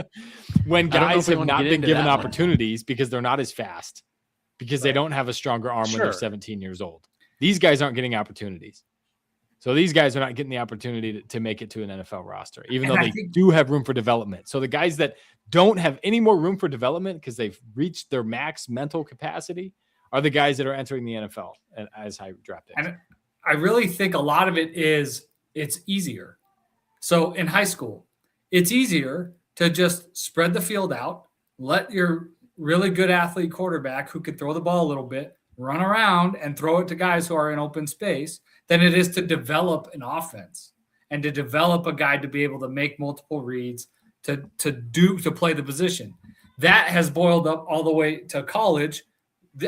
When guys have not been given opportunities because they're not as fast, because they don't have a stronger arm when they're 17 years old. These guys aren't getting opportunities. So these guys are not getting the opportunity to make it to an NFL roster, even though they do have room for development. So the guys that don't have any more room for development because they've reached their max mental capacity are the guys that are entering the NFL as high draft picks. And I really think a lot of it is it's easier. So in high school, it's easier to just spread the field out, let your really good athlete quarterback who can throw the ball a little bit run around and throw it to guys who are in open space than it is to develop an offense and to develop a guy to be able to make multiple reads, to play the position. That has boiled up all the way to college.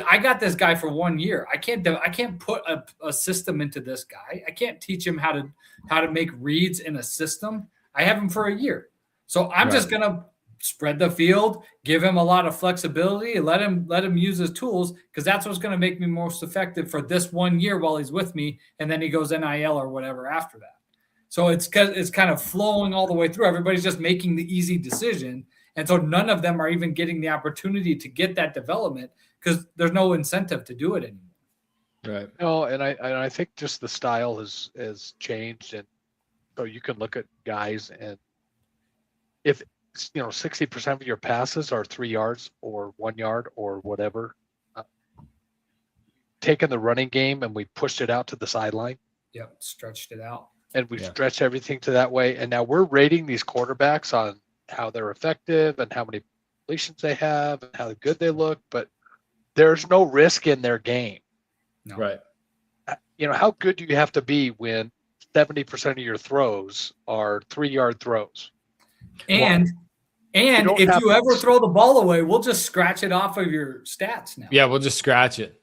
I got this guy for 1 year. I can't put a system into this guy. I can't teach him how to make reads in a system. I have him for a year. So I'm just going to spread the field, give him a lot of flexibility, and let him use his tools, because that's what's going to make me most effective for this 1 year while he's with me, and then he goes NIL or whatever after that. So it's kind of flowing all the way through. Everybody's just making the easy decision, and so none of them are even getting the opportunity to get that development because there's no incentive to do it anymore. Right. No, and I think just the style has changed, and so you can look at guys, and if 60% of your passes are 3 yards or 1 yard or whatever. Taken the running game and we pushed it out to the sideline. Yep, stretched it out. And we've stretched everything to that way. And now we're rating these quarterbacks on how they're effective and how many completions they have and how good they look. But there's no risk in their game. No. Right. How good do you have to be when 70% of your throws are 3-yard throws? And if you ever throw the ball away, we'll just scratch it off of your stats now. Yeah, we'll just scratch it.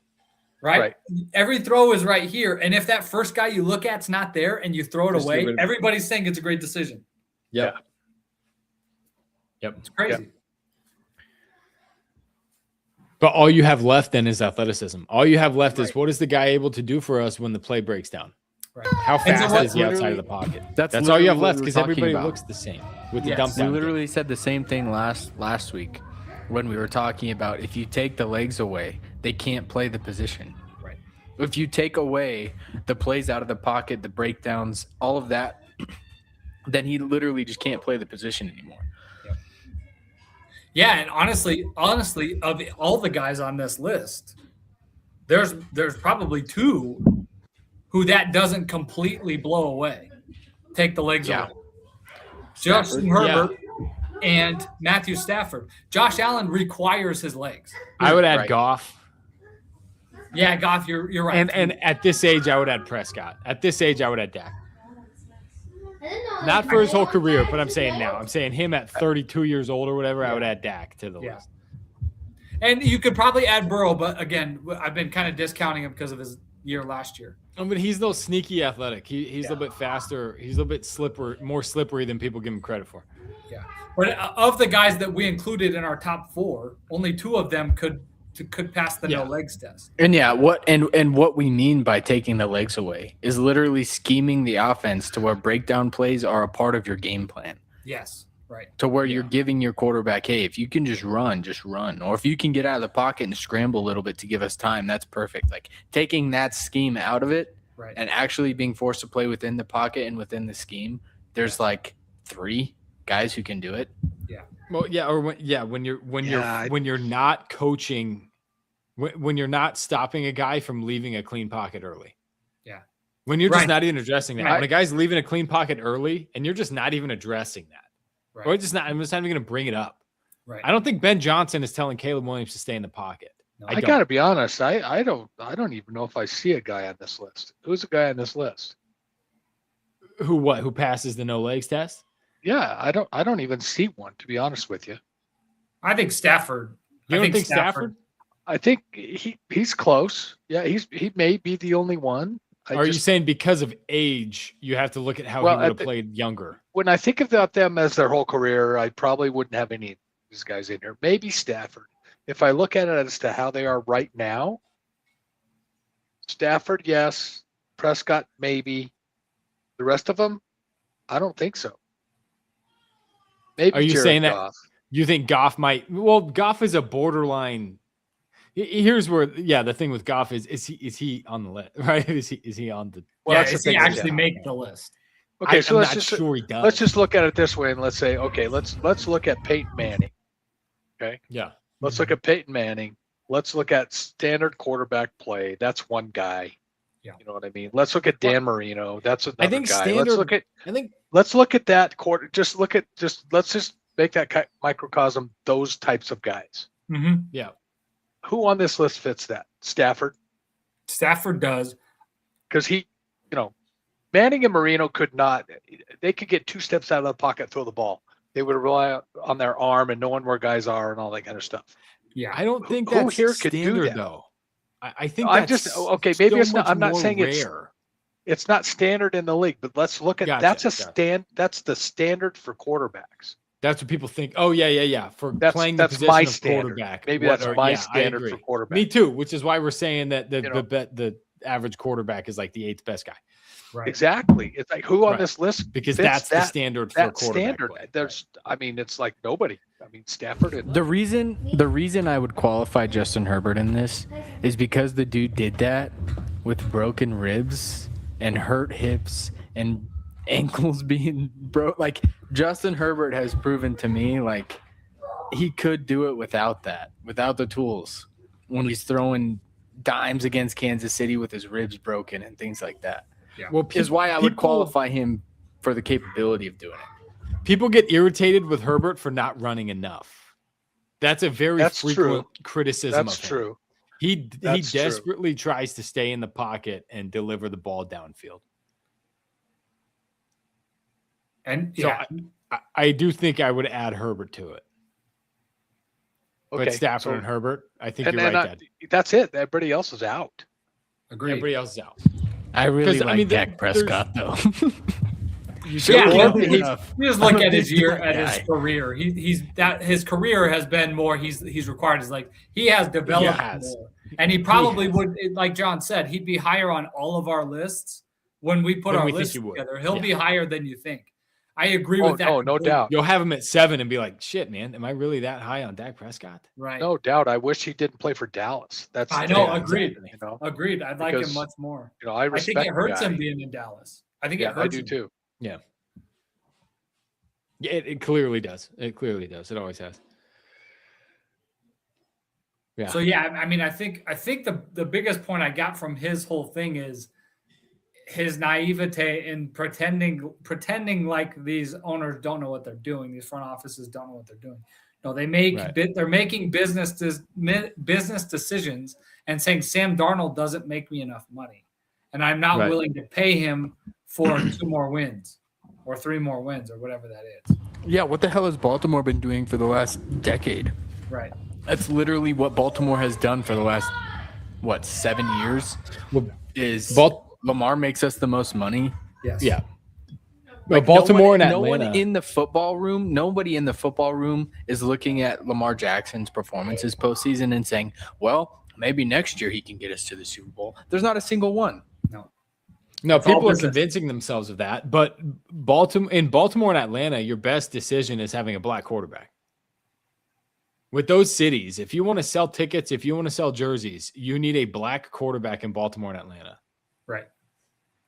Right? Every throw is right here. And if that first guy you look at's not there and you throw it away, everybody's saying it's a great decision. Yep. It's crazy. Yep. But all you have left then is athleticism. All you have left is what is the guy able to do for us when the play breaks down? Right. How fast is he outside of the pocket? That's all you have left because everybody looks the same with the dump down. We literally said the same thing last week when we were talking about if you take the legs away, they can't play the position. Right. If you take away the plays out of the pocket, the breakdowns, all of that, then he literally just can't play the position anymore. Yeah, and honestly, of all the guys on this list, there's probably 2 who that doesn't completely blow away. Take the legs away. Justin Herbert and Matthew Stafford. Josh Allen requires his legs. I would add Goff. Yeah, Goff, you're right. And at this age, I would add Prescott. At this age, I would add Dak. Not for his whole career, but I'm saying now. I'm saying him at 32 years old or whatever, I would add Dak to the list. And you could probably add Burrow, but again, I've been kind of discounting him because of his year last year. But he's a little sneaky athletic. He's a little bit faster. He's a little bit more slippery than people give him credit for. Yeah. But of the guys that we included in our top 4, only 2 of them could pass the no legs test. And what we mean by taking the legs away is literally scheming the offense to where breakdown plays are a part of your game plan. Yes, right. To where you're giving your quarterback, hey, if you can just run. Or if you can get out of the pocket and scramble a little bit to give us time, that's perfect. Like taking that scheme out of it and actually being forced to play within the pocket and within the scheme, there's like 3 guys who can do it. Yeah. Well, when you're not coaching, when you're not stopping a guy from leaving a clean pocket early. Yeah. When you're just not even addressing that. When a guy's leaving a clean pocket early and you're just not even addressing that. Right. Or I'm just not even going to bring it up. Right. I don't think Ben Johnson is telling Caleb Williams to stay in the pocket. No, I got to be honest. I don't even know if I see a guy on this list. Who's a guy on this list? Who passes the no legs test? Yeah, I don't even see one, to be honest with you. I think Stafford. You don't think Stafford? I think he's close. Yeah, he may be the only one. Are you saying because of age, you have to look at how he would have played younger? When I think about them as their whole career, I probably wouldn't have any of these guys in here. Maybe Stafford. If I look at it as to how they are right now, Stafford, yes. Prescott, maybe. The rest of them, I don't think so. Maybe are you Jared saying Goff. that you think Goff might? Well, Goff is a borderline. Here's where, the thing with Goff is he on the list, right? Is he on the? Well, does he actually make the list? Okay, so I'm not sure he does. Let's just look at it this way, and let's say, okay, let's look at Peyton Manning. Okay. Yeah. Let's look at Peyton Manning. Let's look at standard quarterback play. That's one guy. Yeah. You know what I mean? Let's look at Dan Marino. That's another I think guy. standard. Let's look at that quarter. Let's just make that microcosm those types of guys. Mm-hmm. Yeah. Who on this list fits that? Stafford. Stafford does. Because Manning and Marino could not. They could get 2 steps out of the pocket, throw the ball. They would rely on their arm and knowing where guys are and all that kind of stuff. Yeah. I don't think who that's here could do standard that? Though. I think I'm that's just okay. Maybe so it's not. I'm not more saying rare. it's not standard in the league, but let's look at that's the standard for quarterbacks. That's what people think. Oh yeah. For playing the position my of standard. quarterback. Maybe that's my standard for quarterback. Me too. Which is why we're saying that the average quarterback is like the 8th best guy. Right. Exactly. It's like who on this list because that's the standard for quarterback. Standard. There's. I mean, it's like nobody. I mean, Stafford. And the reason I would qualify Justin Herbert in this is because the dude did that with broken ribs and hurt hips and ankles being broke. Like Justin Herbert has proven to me, like he could do it without the tools when he's throwing dimes against Kansas City with his ribs broken and things like that. Yeah. Well, is why I would qualify him for the capability of doing it. People get irritated with Herbert for not running enough. That's a very frequent criticism of him. That's true. He desperately tries to stay in the pocket and deliver the ball downfield. And so I do think I would add Herbert to it. Okay, but Stafford and Herbert, I think you're right, Dad. That's it. Everybody else is out. Agreed. Everybody else is out. I really like Dak Prescott, though. You just look at his year, at his career. His career has been more. He's required. Is like he has developed more, and he probably would. Like John said, he'd be higher on all of our lists when we put our lists together. He'll be higher than you think. I agree with that. Oh, no doubt. You'll have him at 7 and be like, "Shit, man, am I really that high on Dak Prescott?" Right. No doubt. I wish he didn't play for Dallas. I know. Agreed. Agreed. I'd like him much more. I think it hurts him being in Dallas. I think it hurts. I do too. Yeah. Yeah, it clearly does. It clearly does. It always has. Yeah. So I mean, I think the biggest point I got from his whole thing is his naivete in pretending like these owners don't know what they're doing. These front offices don't know what they're doing. No, they're making business decisions and saying Sam Darnold doesn't make me enough money, and I'm not willing to pay him for 2 more wins or 3 more wins or whatever that is. Yeah, what the hell has Baltimore been doing for the last decade? Right. That's literally what Baltimore has done for the last 7 years. Lamar makes us the most money. Yes. Yeah. Like Baltimore and Atlanta. Nobody in the football room is looking at Lamar Jackson's performances postseason and saying, well, maybe next year he can get us to the Super Bowl. There's not a single one. No, people are convincing themselves of that. But Baltimore and Atlanta, your best decision is having a black quarterback. With those cities, if you want to sell tickets, if you want to sell jerseys, you need a black quarterback in Baltimore and Atlanta. Right.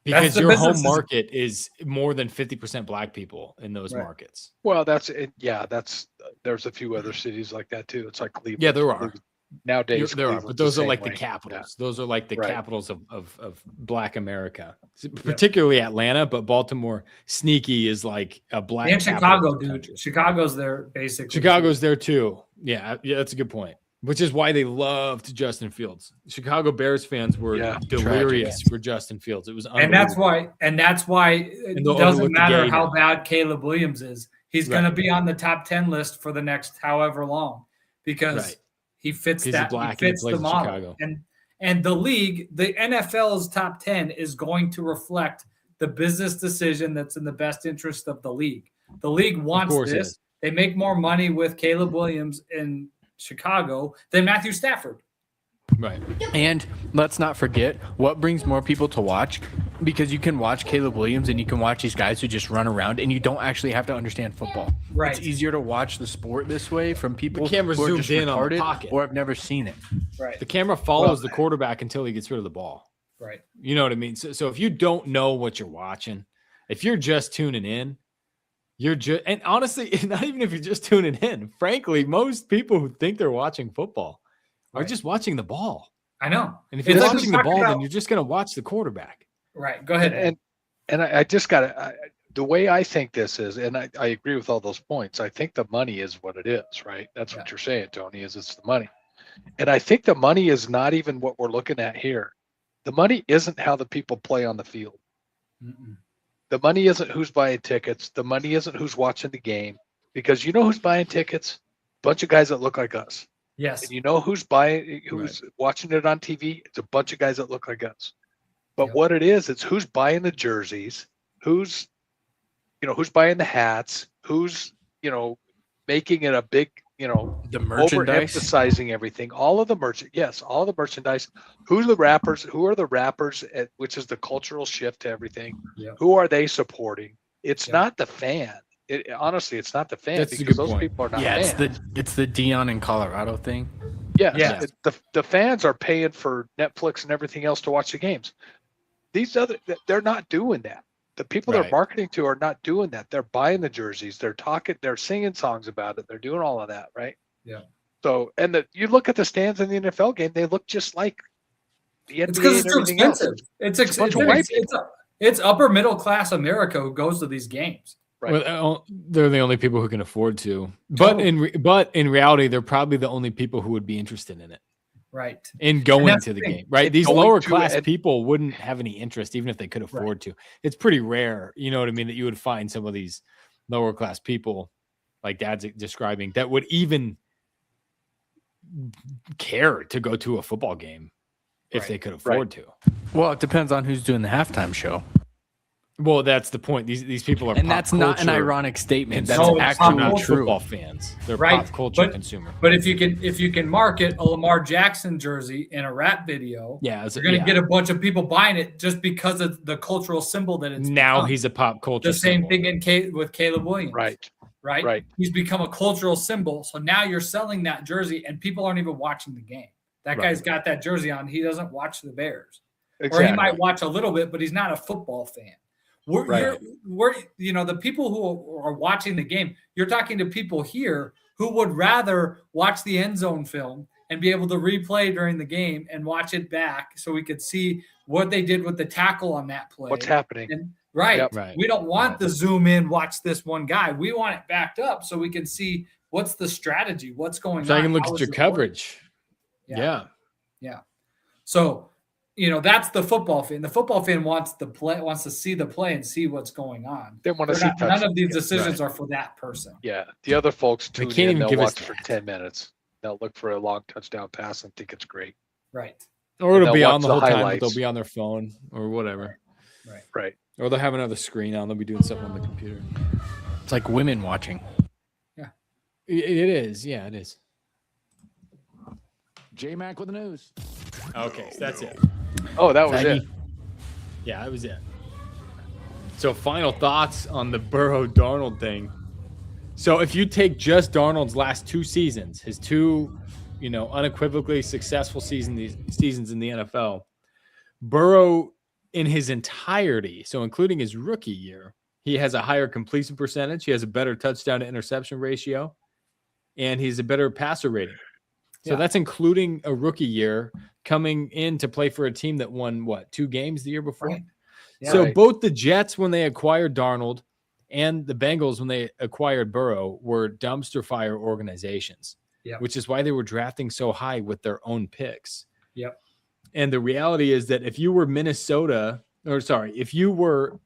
Because your home market is more than 50% black people in those markets. Well, that's it. Yeah, there's a few other cities like that too. It's like Cleveland. Yeah, there are. Nowadays, there are, but those are like the capitals. Yeah. Those are like the capitals of Black America, particularly Atlanta. But Baltimore, sneaky is like a black. And Chicago, dude. Chicago's there basically. Chicago's there too. Yeah, that's a good point. Which is why they loved Justin Fields. Chicago Bears fans were delirious for Justin Fields. It was unbelievable. And that's why it doesn't matter how bad Caleb Williams is. He's going to be on the top 10 list for the next however long because he fits he fits the model. And the league, the NFL's top 10 is going to reflect the business decision that's in the best interest of the league. The league wants this. They make more money with Caleb Williams in Chicago than Matthew Stafford. Right. And let's not forget what brings more people to watch, because you can watch Caleb Williams and you can watch these guys who just run around and you don't actually have to understand football. Right. It's easier to watch the sport this way from people who are zoomed just in on the pocket or have never seen it. Right. The camera follows the quarterback until he gets rid of the ball. Right. You know what I mean? So if you don't know what you're watching, if you're just tuning in, and honestly, not even if you're just tuning in, frankly, most people who think they're watching football are just watching the ball. I know. And if you're watching the ball, then you're just going to watch the quarterback. Right. Go ahead. And I just got to, the way I think this is, and I agree with all those points. I think the money is what it is, right? That's what you're saying, Tony, is it's the money. And I think the money is not even what we're looking at here. The money isn't how the people play on the field. Mm-mm. The money isn't who's buying tickets. The money isn't who's watching the game, because you know who's buying tickets? A bunch of guys that look like us. Yes. And you know who's watching it on TV? It's a bunch of guys that look like us. But what it is, it's who's buying the jerseys, who's buying the hats, who's, making it a big, the merchandise, overemphasizing everything. All of the merchandise. Who are the rappers, which is the cultural shift to everything. Yeah. Who are they supporting? It's not the fan. Honestly, it's not the fan. That's because those point. people are not fans. It's the Dion in Colorado thing. Yeah. The fans are paying for Netflix and everything else to watch the games. They're not doing that. The people they're marketing to are not doing that. They're buying the jerseys. They're talking. They're singing songs about it. They're doing all of that, right? Yeah. So, and you look at the stands in the NFL game, they look just like the NBA. It's because it's too expensive. Else. It's upper middle class America who goes to these games. Right. Well, they're the only people who can afford to. But in reality, they're probably the only people who would be interested in it. Right. In going to the game, right? These lower class people wouldn't have any interest, even if they could afford to. It's pretty rare, you know what I mean, that you would find some of these lower class people, like Dad's describing, that would even care to go to a football game if they could afford to. Well, it depends on who's doing the halftime show. Well, that's the point. These people are, and that's not an ironic statement. That's actually not true. Football fans, they're pop culture consumer. But if you can market a Lamar Jackson jersey in a rap video, you're going to get a bunch of people buying it just because of the cultural symbol that it's now become. He's a pop culture. The same symbol. thing with Caleb Williams, right. He's become a cultural symbol. So now you're selling that jersey, and people aren't even watching the game. That guy's got that jersey on. He doesn't watch the Bears, or he might watch a little bit, but he's not a football fan. We're the people who are watching the game, you're talking to people here who would rather watch the end zone film and be able to replay during the game and watch it back so we could see what they did with the tackle on that play. What's happening. And, we don't want the zoom in, watch this one guy. We want it backed up so we can see what's the strategy, what's going on. So I can look at your coverage. Yeah. So, that's the football fan. The football fan wants to see the play and see what's going on. They want to see. None of these decisions are for that person. Yeah, the other folks tune can't in. even They'll watch us for 10 minutes. They'll look for a long touchdown pass and think it's great. Right. Or it'll be on the whole highlights. time. But they'll be on their phone or whatever. Right. Or they'll have another screen on. They'll be doing something on the computer. It's like women watching. Yeah. It is. Yeah, it is. J-Mac with the news. Okay, so that's it. Oh, that was it. Yeah, that was it. So final thoughts on the Burrow-Darnold thing. So if you take just Darnold's last 2 seasons, his 2, unequivocally successful seasons in the NFL, Burrow in his entirety, so including his rookie year, he has a higher completion percentage, he has a better touchdown to interception ratio, and he's a better passer rating. So that's including a rookie year coming in to play for a team that won, 2 games the year before? Right. Yeah, so both the Jets, when they acquired Darnold, and the Bengals, when they acquired Burrow, were dumpster fire organizations, which is why they were drafting so high with their own picks. Yep. And the reality is that if you were if you were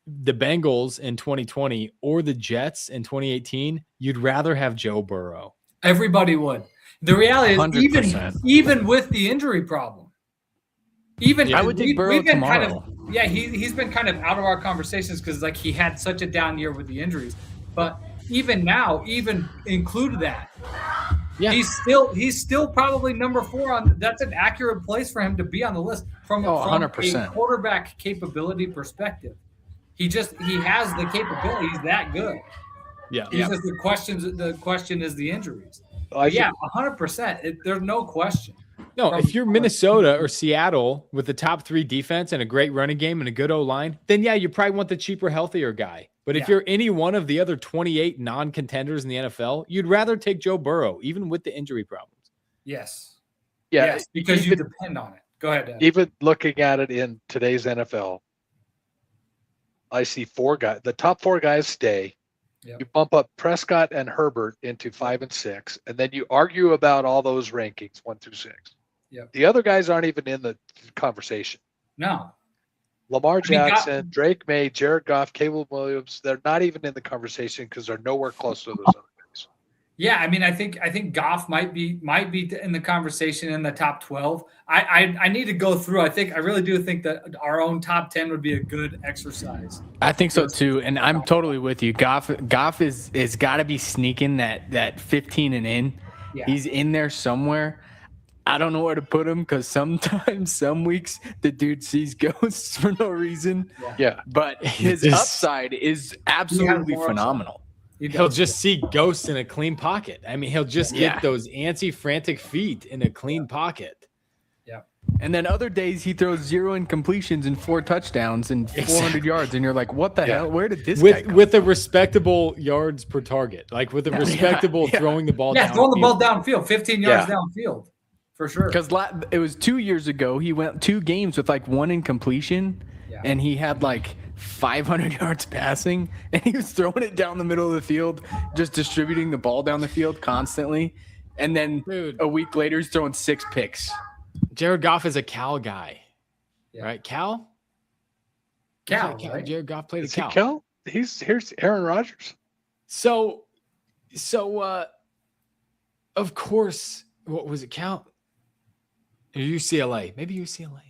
the Bengals in 2020 or the Jets in 2018, you'd rather have Joe Burrow. Everybody would. The reality is 100%. even with the injury problem, I would take Burrow tomorrow. He's been kind of out of our conversations because he had such a down year with the injuries. But even now, even include that, he's still probably number 4 on. That's an accurate place for him to be on the list from 100%. a quarterback capability perspective. He has the capability. He's that good. Yeah. Just the question is the injuries. 100%. There's no question. No, if you're Minnesota or Seattle with the top 3 defense and a great running game and a good O-line, then you probably want the cheaper, healthier guy. But if you're any one of the other 28 non-contenders in the NFL, you'd rather take Joe Burrow, even with the injury problems. Yes. Yeah. Yes, because you depend on it. Go ahead, Dan. Even looking at it in today's NFL, I see 4 guys. The top 4 guys stay. Yep. You bump up Prescott and Herbert into 5 and 6, and then you argue about all those rankings 1 through 6. Yep. The other guys aren't even in the conversation. No. Lamar Jackson, Drake May, Jared Goff, Caleb Williams, they're not even in the conversation because they're nowhere close to those other guys. Yeah, I mean, I think Goff might be in the conversation in the top 12. I need to go through. I really do think that our own top 10 would be a good exercise. I think so too, and I'm totally with you. Goff is got to be sneaking that 15 and in. Yeah. He's in there somewhere. I don't know where to put him because sometimes, some weeks, the dude sees ghosts for no reason. Yeah. But his upside is absolutely phenomenal. He'll just see ghosts in a clean pocket. I mean, he'll just get those antsy, frantic feet in a clean pocket. Yeah. And then other days he throws 0 incompletions and 4 touchdowns and 400 yards, and you're like, "What the hell? Where did this guy come with a from?" respectable yards per target, like with a respectable throwing the ball? Yeah, throwing the ball downfield, 15 yards downfield, for sure. Because it was 2 years ago, he went 2 games with like 1 incompletion, and he had like 500 yards passing, and he was throwing it down the middle of the field, just distributing the ball down the field constantly. And then a week later, he's throwing 6 picks. Jared Goff is a Cal guy, right? Cal, right? Jared Goff played a Cal. Cal? Here's Aaron Rodgers. So, of course, what was it? Cal or UCLA? Maybe UCLA.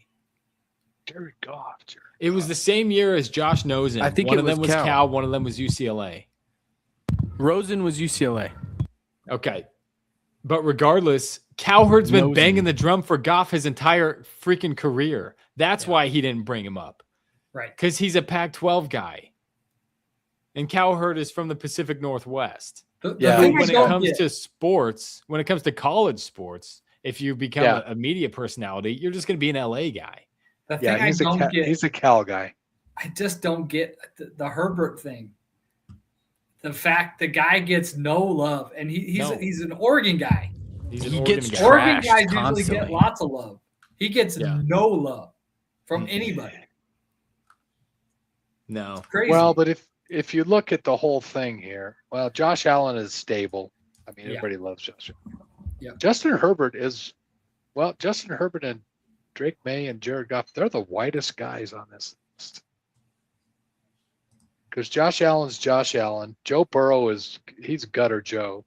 Jared Goff. It was the same year as Josh Nosen. I think one it of them was Cal. Cal. One of them was UCLA. Rosen was UCLA. Okay. But regardless, Cowherd's been banging the drum for Goff his entire freaking career. That's why he didn't bring him up. Right. Because he's a Pac-12 guy. And Cowherd is from the Pacific Northwest. When it comes to sports, when it comes to college sports, if you become a media personality, you're just going to be an LA guy. He's a Cal guy. I just don't get the Herbert thing. The fact the guy gets no love, and he's an Oregon guy. Oregon guys usually get lots of love. He gets no love from anybody. No. It's crazy. Well, but if you look at the whole thing here, Josh Allen is stable. I mean, everybody loves Josh Allen. Yeah. Justin Herbert and Drake May and Jared Goff, they're the whitest guys on this list. Because Josh Allen's Josh Allen. Joe Burrow he's Gutter Joe.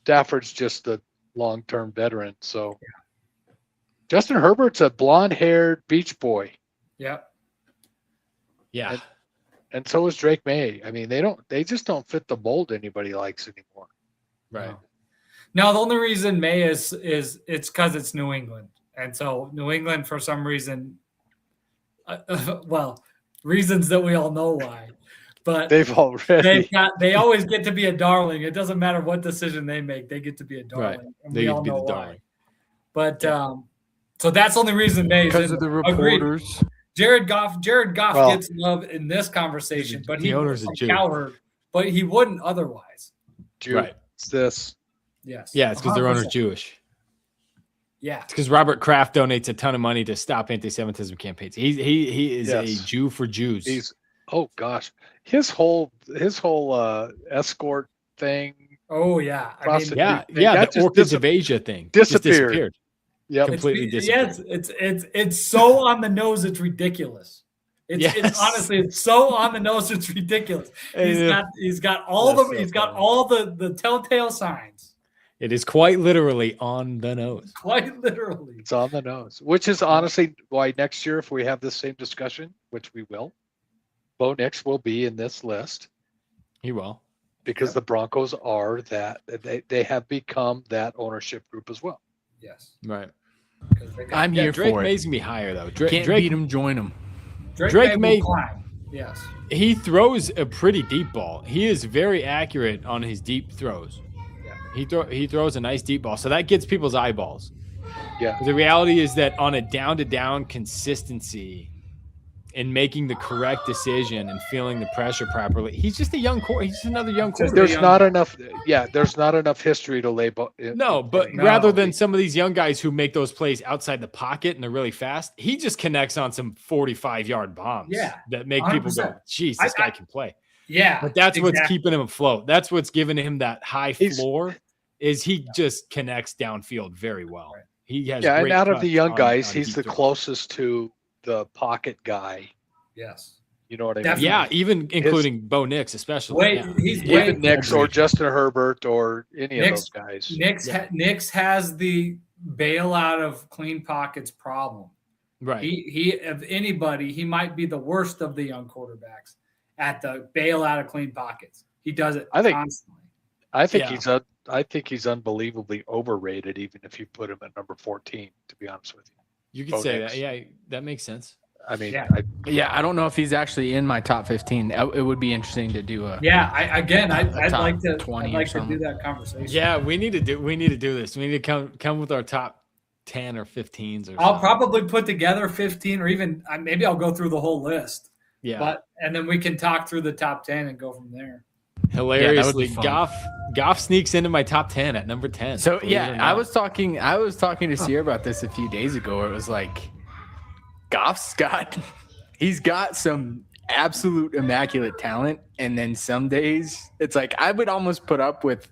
Stafford's just a long-term veteran. So Justin Herbert's a blonde-haired beach boy. Yep. Yeah. And so is Drake May. I mean, they just don't fit the mold anybody likes anymore. Right. No, the only reason May is it's because it's New England. And so New England, for some reason, reasons that we all know why, but they always get to be a darling. It doesn't matter what decision they make, they get to be a darling. Right. And they we get all to be know the why. darling. But so that's the only reason May because of the reporters. Jared Goff gets love in this conversation, but he owner's a Jew. Cowherd, but he wouldn't otherwise. Right. It's this. Yes. Yeah, it's because their owner's Jewish. Yeah. It's because Robert Kraft donates a ton of money to stop anti-Semitism campaigns. He is a Jew for Jews. His whole escort thing. Oh yeah. The Orchids of Asia thing disappeared. Yeah, completely disappeared. Yes, it's so on the nose, it's ridiculous. It's honestly, it's so on the nose, it's ridiculous. He's got all the telltale signs. It is quite literally on the nose. Quite literally. It's on the nose, which is honestly why next year, if we have this same discussion, which we will, Bo Nix will be in this list. He will. Because the Broncos are that they have become that ownership group as well. Yes. Right. I'm here Drake for it. May's gonna be higher though. Can't beat him, join him. Drake May climb. Yes. He throws a pretty deep ball. He is very accurate on his deep throws. Yeah. He throws a nice deep ball, so that gets people's eyeballs. Yeah. The reality is that on a down-to-down consistency and making the correct decision and feeling the pressure properly, he's just a young he's just another young quarterback. There's not enough history to label. Rather than some of these young guys who make those plays outside the pocket and they're really fast, he just connects on some 45-yard bombs that make 100%. People go, geez, this guy can play. Yeah. But that's what's keeping him afloat. That's what's giving him that high floor is he just connects downfield very well. Right. He has and out of the young guys, he's the closest to the pocket guy. Yes. You know what I mean? Definitely. Yeah, even including Bo Nix, especially. Even Nix or Justin Herbert or any of those guys. Nix has the bail out of clean pockets problem. Right. He of anybody, he might be the worst of the young quarterbacks at the bail out of clean pockets. He does it constantly. I think he's unbelievably overrated, even if you put him at number 14, to be honest with you. You could say that. Yeah, that makes sense. I mean, I don't know if he's actually in my top 15. It would be interesting to do a. Yeah, I'd like to 20 I'd like to do that conversation. Yeah, we need to do this. We need to come with our top 10 or 15s or I'll something. probably put together 15 or even maybe I'll go through the whole list. Yeah. And then we can talk through the top 10 and go from there. Hilariously, Goff sneaks into my top 10 at number 10. So I was talking to Sierra about this a few days ago where it was like he's got some absolute immaculate talent, and then some days it's like I would almost put up with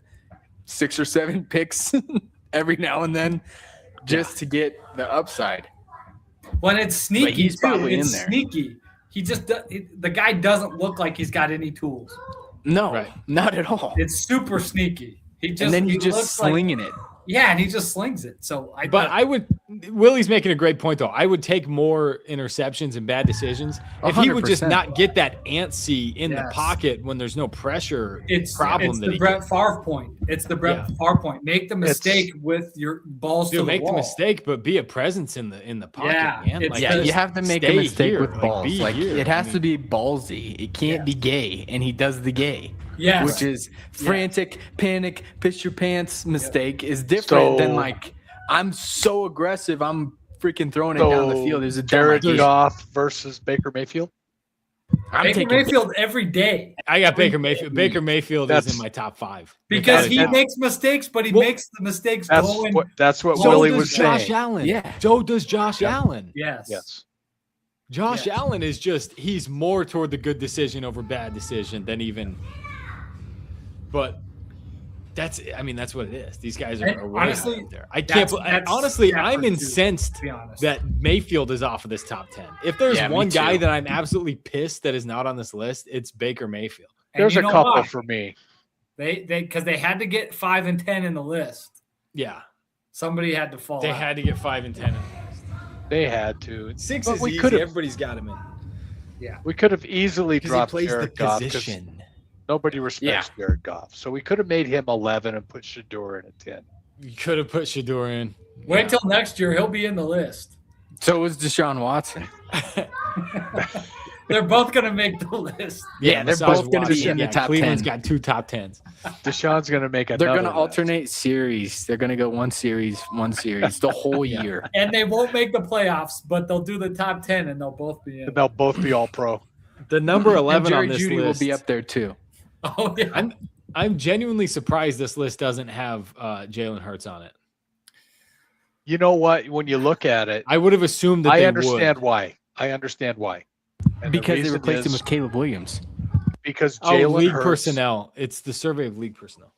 6 or 7 picks every now and then just to get the upside. When it's sneaky, but he's probably it's in there. Sneaky. The guy doesn't look like he's got any tools. No, not at all. It's super sneaky. He just slinging it. Yeah, and he just slings it. So Willie's making a great point though. I would take more interceptions and bad decisions if he would just not get that antsy in the pocket when there's no pressure. It's the Brett Favre point. It's the Brett Favre point. Make the mistake with your balls to the make wall. the mistake, but be a presence in the pocket, man. You have to make a mistake with balls. Here. It has to be ballsy. It can't be gay, and he does the gay. Yes. Which is frantic, panic, piss your pants mistake is different than like I'm so aggressive, I'm freaking throwing it down the field. There's a Jared Goff versus Baker Mayfield. Baker Mayfield every day. I got Baker Mayfield. Baker Mayfield is in my top 5 because he makes mistakes, but he makes the mistakes going. That's what Willie was saying. Josh Allen. Yeah. So does Josh Allen. Yes. Josh Allen is he's more toward the good decision over bad decision than even. But that's what it is. These guys are way honestly out there. I can't. Honestly, I'm incensed that Mayfield is off of this top 10. If there's one guy that I'm absolutely pissed that is not on this list, it's Baker Mayfield. There's a couple for me. Because they had to get 5 and 10 in the list. Yeah, somebody had to fall. They had to get 5 and 10 in the list. They had to. 6 is easy. Everybody's got him in. Yeah, we could have easily dropped Jared Goff. Position. Nobody respects Jared Goff. So we could have made him 11 and put Shador in at 10. You could have put Shador in. Wait till next year. He'll be in the list. So was Deshaun Watson. They're both going to make the list. Yeah, they're both going to be in the top 10. Cleveland's got 2 top 10s. Deshaun's going to make They're going to alternate series. They're going to go one series the whole year. And they won't make the playoffs, but they'll do the top 10 and they'll both be in. They'll both be all pro. The number 11 on this Judy list will be up there too. Oh yeah. I'm genuinely surprised this list doesn't have Jalen Hurts on it. You know what? When you look at it, I would have assumed that I understand why. And because they replaced him with Caleb Williams. Because Jalen Hurts, personnel. It's the survey of league personnel.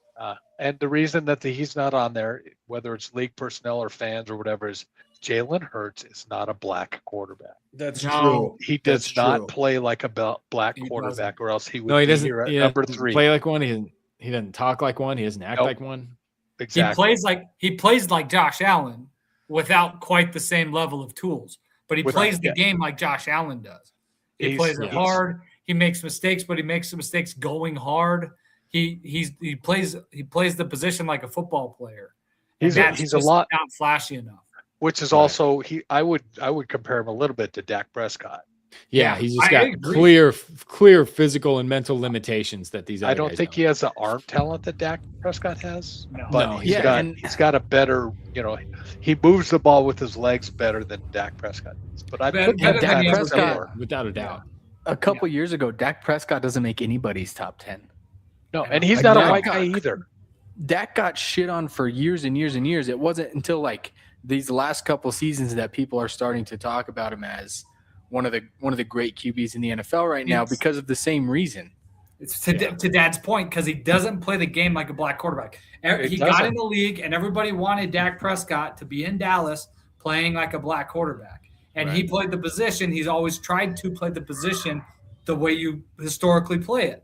And the reason that he's not on there, whether it's league personnel or fans or whatever, is Jalen Hurts is not a black quarterback. That's true. He does not play like a black quarterback, or else he would be here at number 3. Play like one. He doesn't talk like one. He doesn't act like one. Exactly. He plays like Josh Allen without quite the same level of tools, but he plays the game like Josh Allen does. He plays it hard. He makes mistakes, but he makes the mistakes going hard. He plays the position like a football player. He's a lot not flashy enough. Which is also I would compare him a little bit to Dak Prescott. Yeah, he's just got clear physical and mental limitations that these. I don't think he has the arm talent that Dak Prescott has. But he's got a better. He moves the ball with his legs better than Dak Prescott does. But I put Dak Prescott without a doubt. A couple years ago, Dak Prescott doesn't make anybody's top 10. No, and he's not a white guy either. Dak got shit on for years and years and years. It wasn't until like these last couple seasons that people are starting to talk about him as one of the great QBs in the NFL right now because of the same reason. It's to Dad's point, because he doesn't play the game like a black quarterback. He got in the league, and everybody wanted Dak Prescott to be in Dallas playing like a black quarterback. And he played the position. He's always tried to play the position the way you historically play it.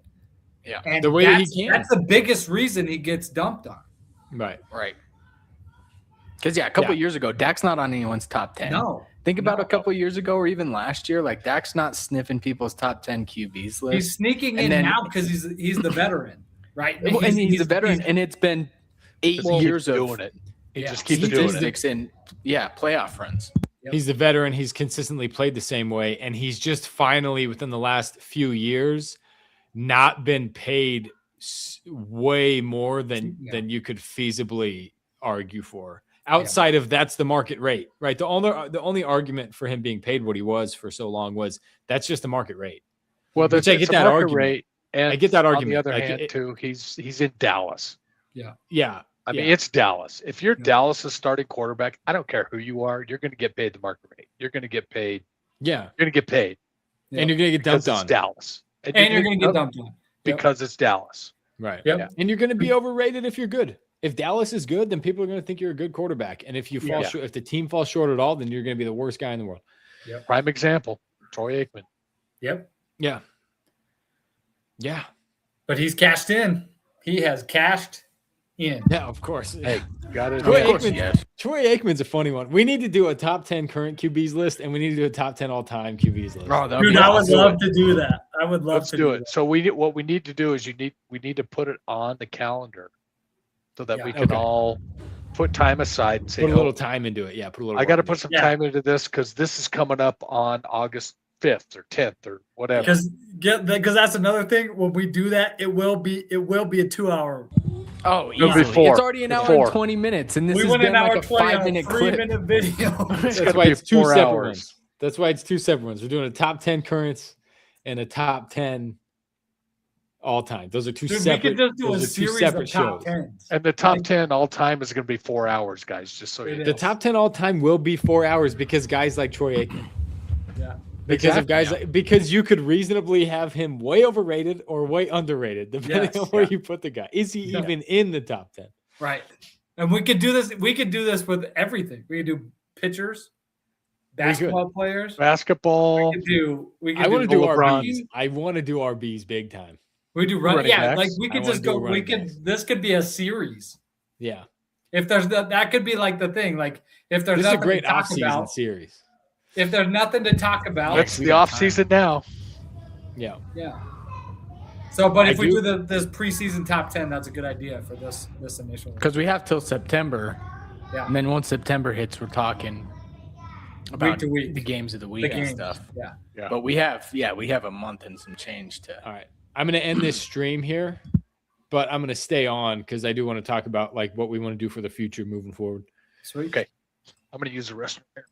Yeah, and the way he can. That's the biggest reason he gets dumped on. Right. Because a couple years ago, Dak's not on anyone's top 10. No. Think about a couple years ago or even last year, like Dak's not sniffing people's top 10 QBs list. He's sneaking in now because he's the veteran, right? And he's a veteran, and it's been 8 years of doing it. He just keeps doing it. And playoff runs. Yep. He's the veteran. He's consistently played the same way, and he's just finally within the last few years not been paid way more than you could feasibly argue for. outside of that's the market rate, right? The only argument for him being paid what he was for so long was that's just the market rate. Well, which I get that argument. Rate, and I get that argument. On the other hand, too, he's in Dallas. Yeah. I mean, it's Dallas. If you're Dallas's starting quarterback, I don't care who you are, you're going to get paid the market rate. You're going to get paid. Yeah. You're going to get paid. And you're going to get dumped on. It's Dallas. And you're going to get dumped on. Because it's Dallas. Right. Yep. Yeah. And you're going to be overrated if you're good. If Dallas is good, then people are going to think you're a good quarterback. And if you fall short, if the team falls short at all, then you're going to be the worst guy in the world. Yep. Prime example, Troy Aikman. Yep. Yeah. Yeah. But he's cashed in. He has cashed in. Yeah, of course. Hey, got it. Troy Aikman's a funny one. We need to do a top 10 current QBs list, and we need to do a top 10 all-time QBs list. Oh, dude, I would love to do that. I would love to do it. So what we need to do is we need to put it on the calendar so that we can all put time aside and say, put a little time into it. Yeah, put a little. I got to put some time into this because this is coming up on August 5th or 10th or whatever. Because that's another thing. When we do that, it will be a 2-hour. Oh, easily. It's already an hour and 20 minutes, and this has been like a 5-minute clip. 3-minute video. That's why it's 2 separate ones. That's why it's 2 separate ones. We're doing a top 10 currents and a top 10 all time. Those are 2 separate. We could just do a series of top 10s. And the top 10 all time is going to be 4 hours, guys. Just so you know. The top 10 all time will be 4 hours because guys like Troy Aikman. Yeah. Because of guys, because you could reasonably have him way overrated or way underrated, depending on where you put the guy. Is he even in the top 10? Right. And we could do this. We could do this with everything. We could do pitchers, basketball players, basketball. I want to do RBs. I want to do RBs big time. We do running. Yeah, like we could just go. We could. This could be a series. Yeah. If there's that could be like the thing. Like if there's a great off-season series. If there's nothing to talk about, it's the off season now. Yeah. Yeah. So, but if we do this preseason top 10, that's a good idea for this initial. Because we have till September. Yeah. And then once September hits, we're talking about week to week. The games of the week and stuff. Yeah. But we have a month and some change to. All right. I'm going to end this stream here, but I'm going to stay on because I do want to talk about like what we want to do for the future moving forward. Sweet. Okay. I'm going to use the restroom here.